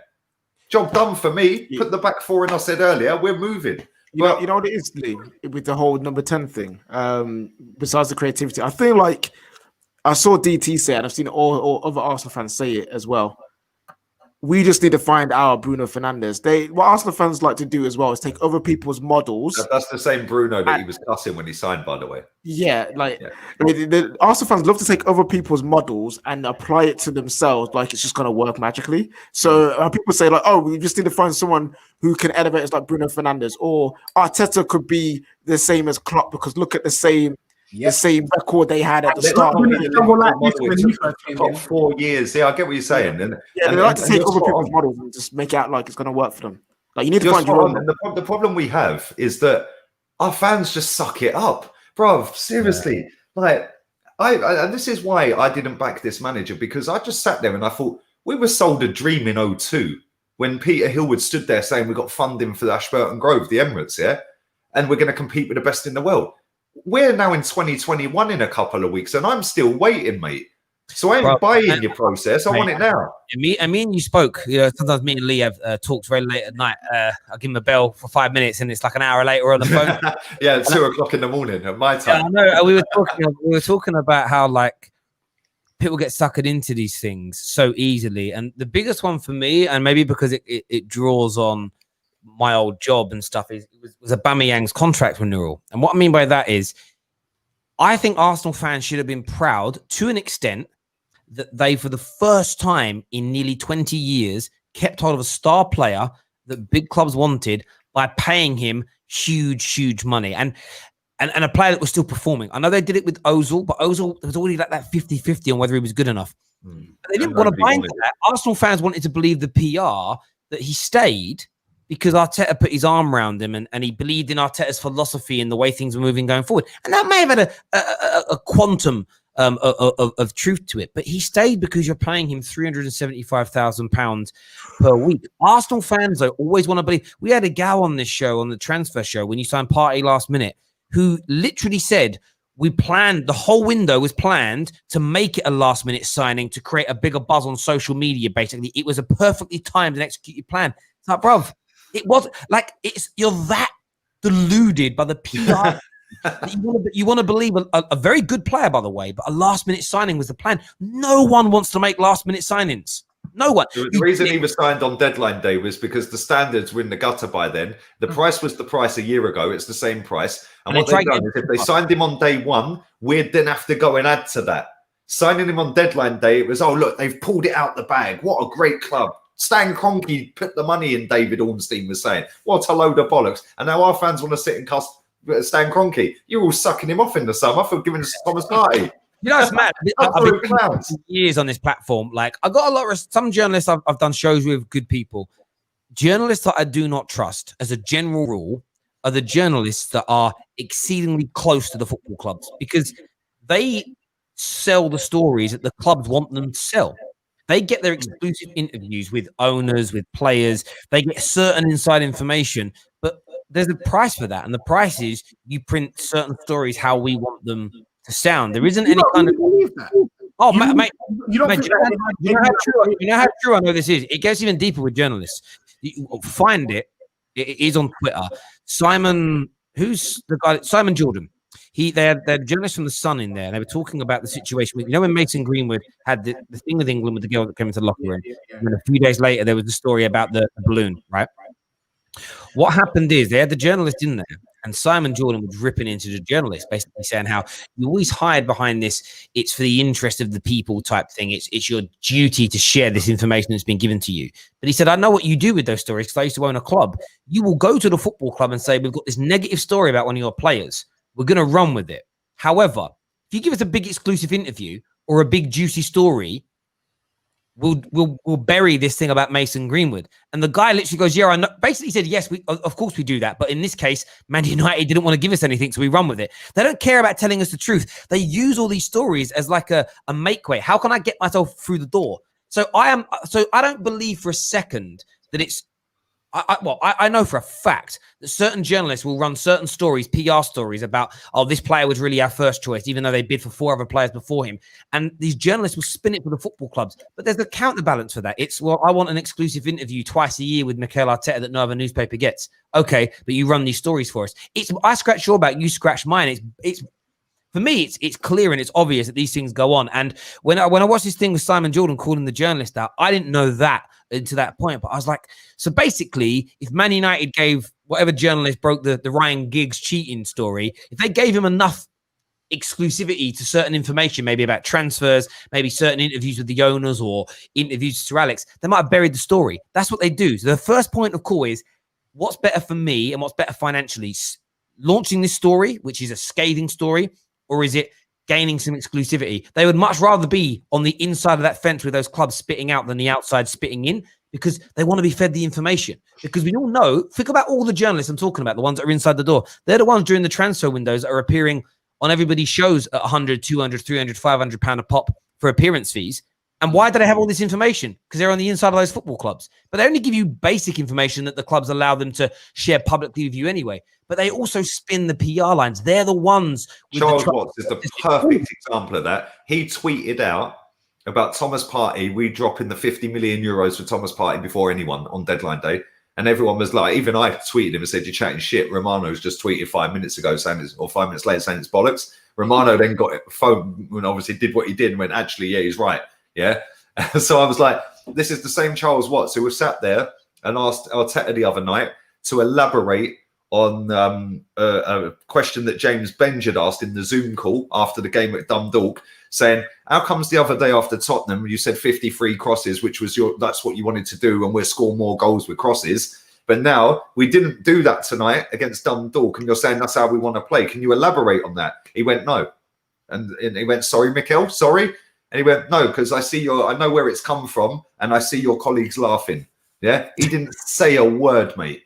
Job done for me. Put the back four in, I said earlier, we're moving. You know what it is, Lee, with the whole number 10 thing, besides the creativity? I feel like I saw DT say it, and I've seen all other Arsenal fans say it as well. We just need to find our Bruno Fernandes. What Arsenal fans like to do as well is take other people's models. That's the same Bruno that he was cussing when he signed, by the way. Yeah, the Arsenal fans love to take other people's models and apply it to themselves, like it's just going to work magically. So people say like, oh, we just need to find someone who can elevate us like Bruno Fernandes, or Arteta could be the same as Klopp because look at the same the same record they had at the They're start. not When really it's the double Liverpool like this model. when It he took first came about in. 4 years. Yeah, I get what you're saying. Yeah, they like to take you're other spot people's on. models and just make it out like it's going to work for them. Like you need to You're find spot your on. own. And the problem we have is that our fans just suck it up, bro. Seriously, like and this is why I didn't back this manager, because I just sat there and I thought we were sold a dream in 2002 when Peter Hillwood stood there saying we got funding for the Ashburton Grove, the Emirates, yeah, and we're going to compete with the best in the world. We're now in 2021 in a couple of weeks, and I'm still waiting, mate. So I ain't buying your process. I want it now. Me and you spoke. You know, sometimes me and Lee have talked very late at night. I'll give him a bell for 5 minutes, and it's like an hour later on the phone. Yeah, 2 o'clock in the morning at my time. Yeah, I know. We were talking about how like people get suckered into these things so easily, and the biggest one for me, and maybe because it draws on my old job and stuff, was Aubameyang's contract renewal. And what I mean by that is, I think Arsenal fans should have been proud to an extent that they, for the first time in nearly 20 years, kept hold of a star player that big clubs wanted by paying him huge money. And a player that was still performing. I know they did it with Ozil, but Ozil was already like that 50-50 on whether he was good enough. But they didn't want to buy into that. Arsenal fans wanted to believe the PR that he stayed because Arteta put his arm around him and he believed in Arteta's philosophy and the way things were moving going forward. And that may have had a quantum of truth to it, but he stayed because you're paying him £375,000 per week. Arsenal fans, though, always want to believe. We had a gal on this show, on the transfer show, when you signed Partey last minute, who literally said, the whole window was planned to make it a last minute signing to create a bigger buzz on social media. Basically, it was a perfectly timed and executed plan. It's like, bruv, it was like, you're that deluded by the PR. You want to believe a very good player, by the way, but a last minute signing was the plan. No one wants to make last minute signings. No one. The reason he was signed on deadline day was because the standards were in the gutter by then. The price was the price a year ago. It's the same price. And what they've done is, if they signed him on day one, we'd then have to go and add to that. Signing him on deadline day, it was, oh, look, they've pulled it out the bag. What a great club. Stan Kroenke put the money in, David Ornstein was saying. What a load of bollocks. And now our fans want to sit and cuss Stan Kroenke. You're all sucking him off in the summer for giving us Thomas Partey. You know, it's mad. I've been years on this platform. Like, I got a lot of some journalists I've done shows with, good people. Journalists that I do not trust, as a general rule, are the journalists that are exceedingly close to the football clubs, because they sell the stories that the clubs want them to sell. They get their exclusive interviews with owners, with players. They get certain inside information, but there's a price for that. And the price is you print certain stories how we want them to sound. There isn't any kind of believe that. Oh, mate, you don't you know how true I know this is. It gets even deeper with journalists. You find it. It is on Twitter. Simon, who's the guy? Simon Jordan. They had journalists from The Sun in there. And they were talking about the situation with, when Mason Greenwood had the thing with England with the girl that came into the locker room. And then a few days later, there was the story about the balloon, right? What happened is they had the journalist in there, and Simon Jordan was ripping into the journalist, basically saying how you always hide behind this, it's for the interest of the people type thing. It's your duty to share this information that's been given to you. But he said, I know what you do with those stories because I used to own a club. You will go to the football club and say, we've got this negative story about one of your players. We're going to run with it. However, if you give us a big exclusive interview or a big juicy story, we'll bury this thing about Mason Greenwood. And the guy literally goes, yeah, I know. Basically said, yes, of course we do that. But in this case, Man United didn't want to give us anything, so we run with it. They don't care about telling us the truth. They use all these stories as like a make way. How can I get myself through the door? So I don't believe for a second that it's, I know for a fact that certain journalists will run certain stories, PR stories about, oh, this player was really our first choice, even though they bid for 4 other players before him. And these journalists will spin it for the football clubs. But there's a counterbalance for that. It's, well, I want an exclusive interview twice a year with Mikel Arteta that no other newspaper gets. Okay, but you run these stories for us. I scratch your back, you scratch mine. It's for me, it's clear and it's obvious that these things go on. And when I watched this thing with Simon Jordan calling the journalist out, I didn't know that to that point. But I was like, so basically, if Man United gave whatever journalist broke the Ryan Giggs cheating story, if they gave him enough exclusivity to certain information, maybe about transfers, maybe certain interviews with the owners or interviews to Sir Alex, they might have buried the story. That's what they do. So the first point of call is, what's better for me and what's better financially? Launching this story, which is a scathing story, or is it gaining some exclusivity? They would much rather be on the inside of that fence with those clubs spitting out than the outside spitting in, because they want to be fed the information. Because we all know, think about all the journalists I'm talking about, the ones that are inside the door. They're the ones during the transfer windows that are appearing on everybody's shows at 100, 200, 300, 500 pound a pop for appearance fees. And why do they have all this information? Because they're on the inside of those football clubs. But they only give you basic information that the clubs allow them to share publicly with you anyway. But they also spin the PR lines. They're the ones. Charles Watts is the perfect example of that. He tweeted out about Thomas Partey, we dropping the 50 million euros for Thomas Partey before anyone on deadline day. And everyone was like, even I tweeted him and said, you're chatting shit. Romano's just tweeted 5 minutes ago saying it's, or 5 minutes later saying it's bollocks. Romano then got a phone and obviously did what he did and went, actually, yeah, he's right. Yeah. So I was like, this is the same Charles Watts who was sat there and asked Arteta the other night to elaborate on a question that James Benge had asked in the Zoom call after the game at Dundalk, saying, how comes the other day after Tottenham, you said 53 crosses, which was that's what you wanted to do, and we'll score more goals with crosses. But now we didn't do that tonight against Dundalk, and you're saying that's how we want to play. Can you elaborate on that? He went, no. And he went, sorry, Mikel, sorry. And he went, no, because I know where it's come from, and I see your colleagues laughing. Yeah. He didn't say a word, mate.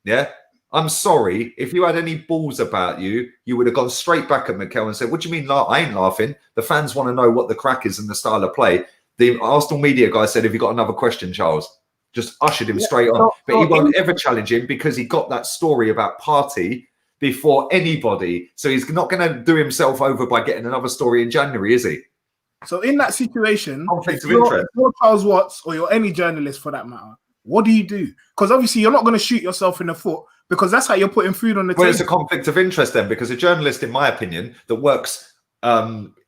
Yeah. I'm sorry. If you had any balls about you, you would have gone straight back at Mikel and said, what do you mean? I ain't laughing. The fans want to know what the crack is and the style of play. The Arsenal media guy said, have you got another question, Charles? Just ushered him straight on. But he won't ever challenge him because he got that story about Partey before anybody. So he's not going to do himself over by getting another story in January, is he? So in that situation, conflict of if interest. you're Charles Watts or you're any journalist for that matter, what do you do? Because obviously you're not going to shoot yourself in the foot, because that's how you're putting food on the table. Well, it's a conflict of interest then, because a journalist, in my opinion, that works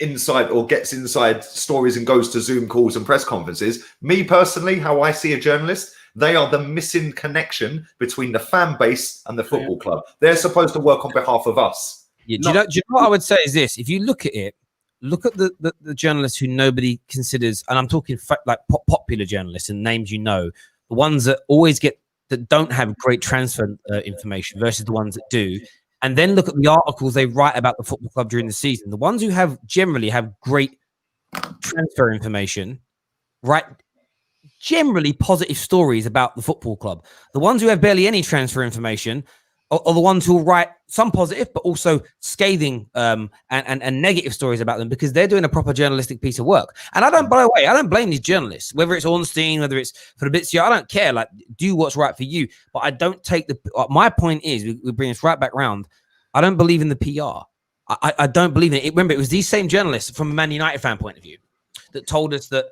inside or gets inside stories and goes to Zoom calls and press conferences, me personally, how I see a journalist, they are the missing connection between the fan base and the football club. They're supposed to work on behalf of us. Yeah, do you know what I would say is this? If you look at it, look at the journalists who nobody considers, and I'm talking like popular journalists and names you know, the ones that always that don't have great transfer information versus the ones that do. And then look at the articles they write about the football club during the season. The ones who generally have great transfer information, write generally positive stories about the football club. The ones who have barely any transfer information are the ones who will write some positive, but also scathing and negative stories about them, because they're doing a proper journalistic piece of work. And by the way, I don't blame these journalists, whether it's Ornstein, whether it's Fabrizio, I don't care. Like, do what's right for you. But I don't take my point is, we bring this right back round. I don't believe in the PR. I don't believe in it. Remember, it was these same journalists from a Man United fan point of view that told us that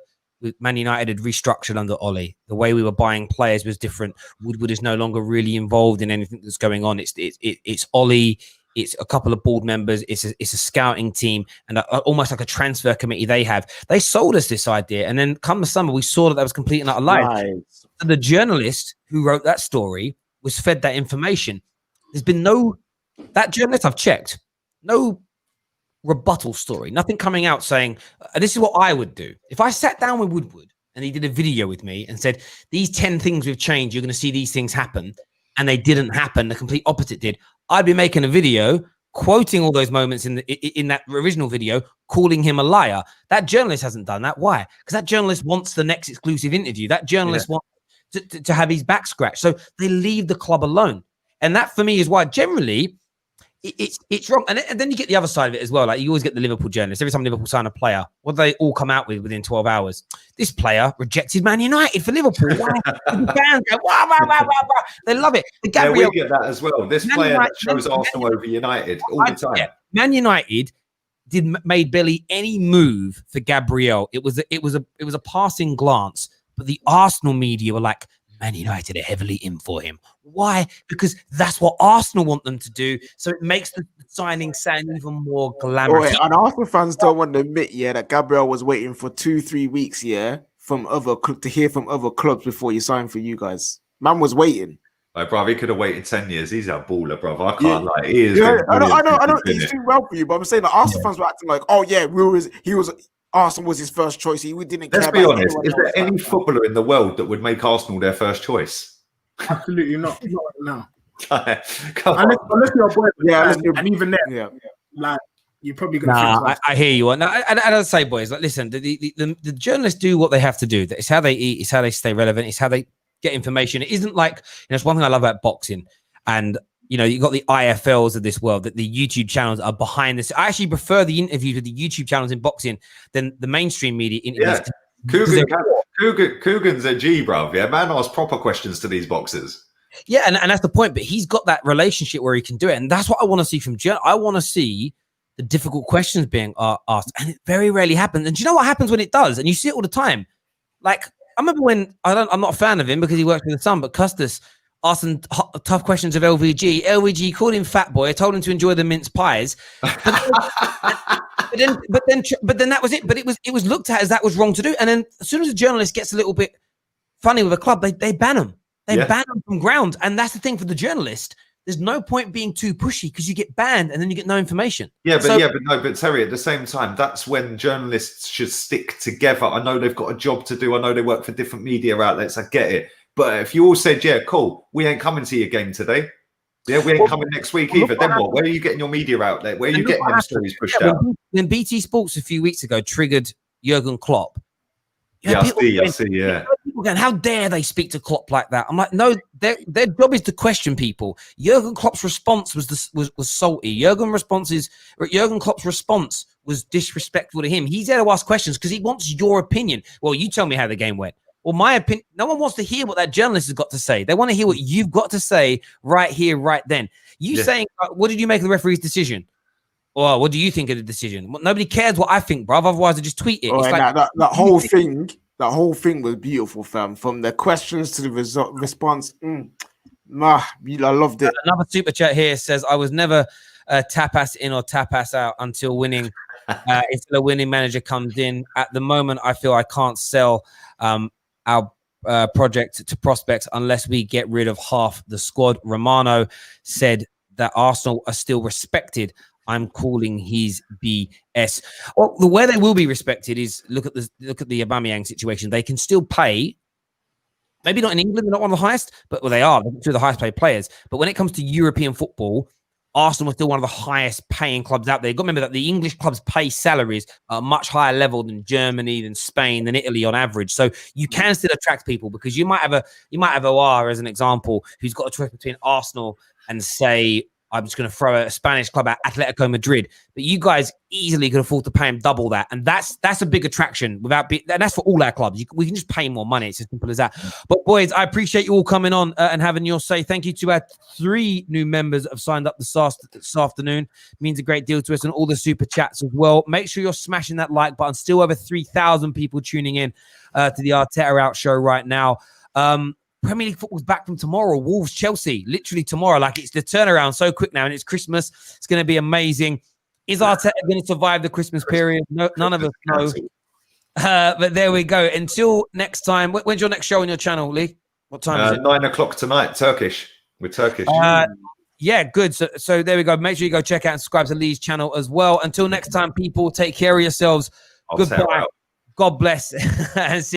Man United had restructured under Ollie. The way we were buying players was different. Woodward is no longer really involved in anything that's going on. It's Ollie. It's a couple of board members. It's a scouting team, and almost like a transfer committee they have. They sold us this idea, and then come the summer, we saw that was complete and utter lie. Right. So the journalist who wrote that story was fed that information. There's been that journalist I've checked, no rebuttal story, nothing coming out saying, this is what I would do. If I sat down with Woodward and he did a video with me and said, these 10 things we've changed, you're going to see these things happen, and they didn't happen, the complete opposite did, I'd be making a video quoting all those moments in that original video, calling him a liar. That journalist hasn't done that. Why? Because that journalist wants the next exclusive interview. That journalist wants to have his back scratched. So they leave the club alone. And that, for me, is why generally it's wrong. And then you get the other side of it as well. Like, you always get the Liverpool journalists. Every time Liverpool sign a player, what do they all come out with within 12 hours? This player rejected Man United for Liverpool. Why? The fans go, wah, wah, wah, wah, wah. They love it. Gabriel, we get that as well. This player that shows Arsenal over United all the time. Yeah, Man United made barely any move for Gabriel. It was a passing glance, but the Arsenal media were like, Man United are heavily in for him. Why? Because that's what Arsenal want them to do. So it makes the signing sound even more glamorous. And Arsenal fans don't want to admit, that Gabriel was waiting for 2-3 weeks, to hear from other clubs before he signed for you guys. Man was waiting. Like, bruv, he could have waited 10 years. He's a baller, bruv. I can't lie. He is. I know. He's doing well for you, but I'm saying that Arsenal fans were acting like, Arsenal was his first choice. We didn't. Let's be honest. Is there any footballer in the world that would make Arsenal their first choice? Absolutely not. No. Unless you're a boy, and even then, like, You're probably going to think I hear you. And I say, boys, like, listen, the journalists do what they have to do. It's how they eat. It's how they stay relevant. It's how they get information. It isn't like, it's one thing I love about boxing. And, you got the IFLs of this world, that the YouTube channels are behind this. I actually prefer the interviews with the YouTube channels in boxing than the mainstream media interviews. Yeah. Coogan's a G, bruv. Yeah, man asks proper questions to these boxers. Yeah, and that's the point. But he's got that relationship where he can do it. And that's what I want to see from Joe. I want to see the difficult questions being asked. And it very rarely happens. And do you know what happens when it does? And you see it all the time. Like, I remember when, I'm not a fan of him because he works with the Sun, but Custis asked some tough questions of LVG. LVG called him fat boy, told him to enjoy the mince pies. But then that was it. But it was looked at as that was wrong to do. And then as soon as a journalist gets a little bit funny with a club, they ban him. They ban him from ground. And that's the thing for the journalist. There's no point being too pushy because you get banned and then you get no information. But Terry, at the same time, that's when journalists should stick together. I know they've got a job to do. I know they work for different media outlets. I get it. But if you all said, yeah, cool, we ain't coming to your game today. Yeah, we ain't coming next week either. Then what? Where are you getting your media outlet? Where are you getting them stories pushed out? When BT Sports a few weeks ago triggered Jurgen Klopp. I see. People going, how dare they speak to Klopp like that? I'm like, no, their job is to question people. Jurgen Klopp's response was salty. Jurgen Klopp's response was disrespectful to him. He's there to ask questions because he wants your opinion. Well, you tell me how the game went. Well, my opinion, no one wants to hear what that journalist has got to say. They want to hear what you've got to say right here, right then. Saying, what did you make of the referee's decision? Or what do you think of the decision? Well, nobody cares what I think, bruv. Otherwise, I just tweet it. That whole thing was beautiful, fam. From the questions to the response. I loved it. Another super chat here says, I was never tapas in or tapas out until winning. Until a winning manager comes in. At the moment, I feel I can't sell our project to prospects unless we get rid of half the squad. Romano said that Arsenal are still respected. I'm calling his BS. Well, the way they will be respected is look at the Aubameyang situation. They can still pay. Maybe not in England, they're not one of the highest, but they are. They're two of the highest paid players. But when it comes to European football, Arsenal are still one of the highest paying clubs out there. You've got to remember that the English clubs pay salaries at a much higher level than Germany, than Spain, than Italy on average. So you can still attract people because you might have OR as an example, who's got a choice between Arsenal and say, I'm just going to throw a Spanish club at Atletico Madrid, but you guys easily can afford to pay him double that, and that's a big attraction. And that's for all our clubs. We can just pay more money. It's as simple as that. But boys, I appreciate you all coming on and having your say. Thank you to our 3 new members that have signed up this afternoon. It means a great deal to us, and all the super chats as well. Make sure you're smashing that like button. Still over 3,000 people tuning in to the artetaOUT show right now. Premier League football's back from tomorrow. Wolves, Chelsea, literally tomorrow. Like, it's the turnaround so quick now, and it's Christmas. It's going to be amazing. Is Arteta going to survive the Christmas period? No, none of us know. But there we go. Until next time. When's your next show on your channel, Lee? What time is it? 9 o'clock tonight. Turkish. We're Turkish. Yeah, good. So there we go. Make sure you go check out and subscribe to Lee's channel as well. Until next time, people, take care of yourselves. Goodbye. God bless. And see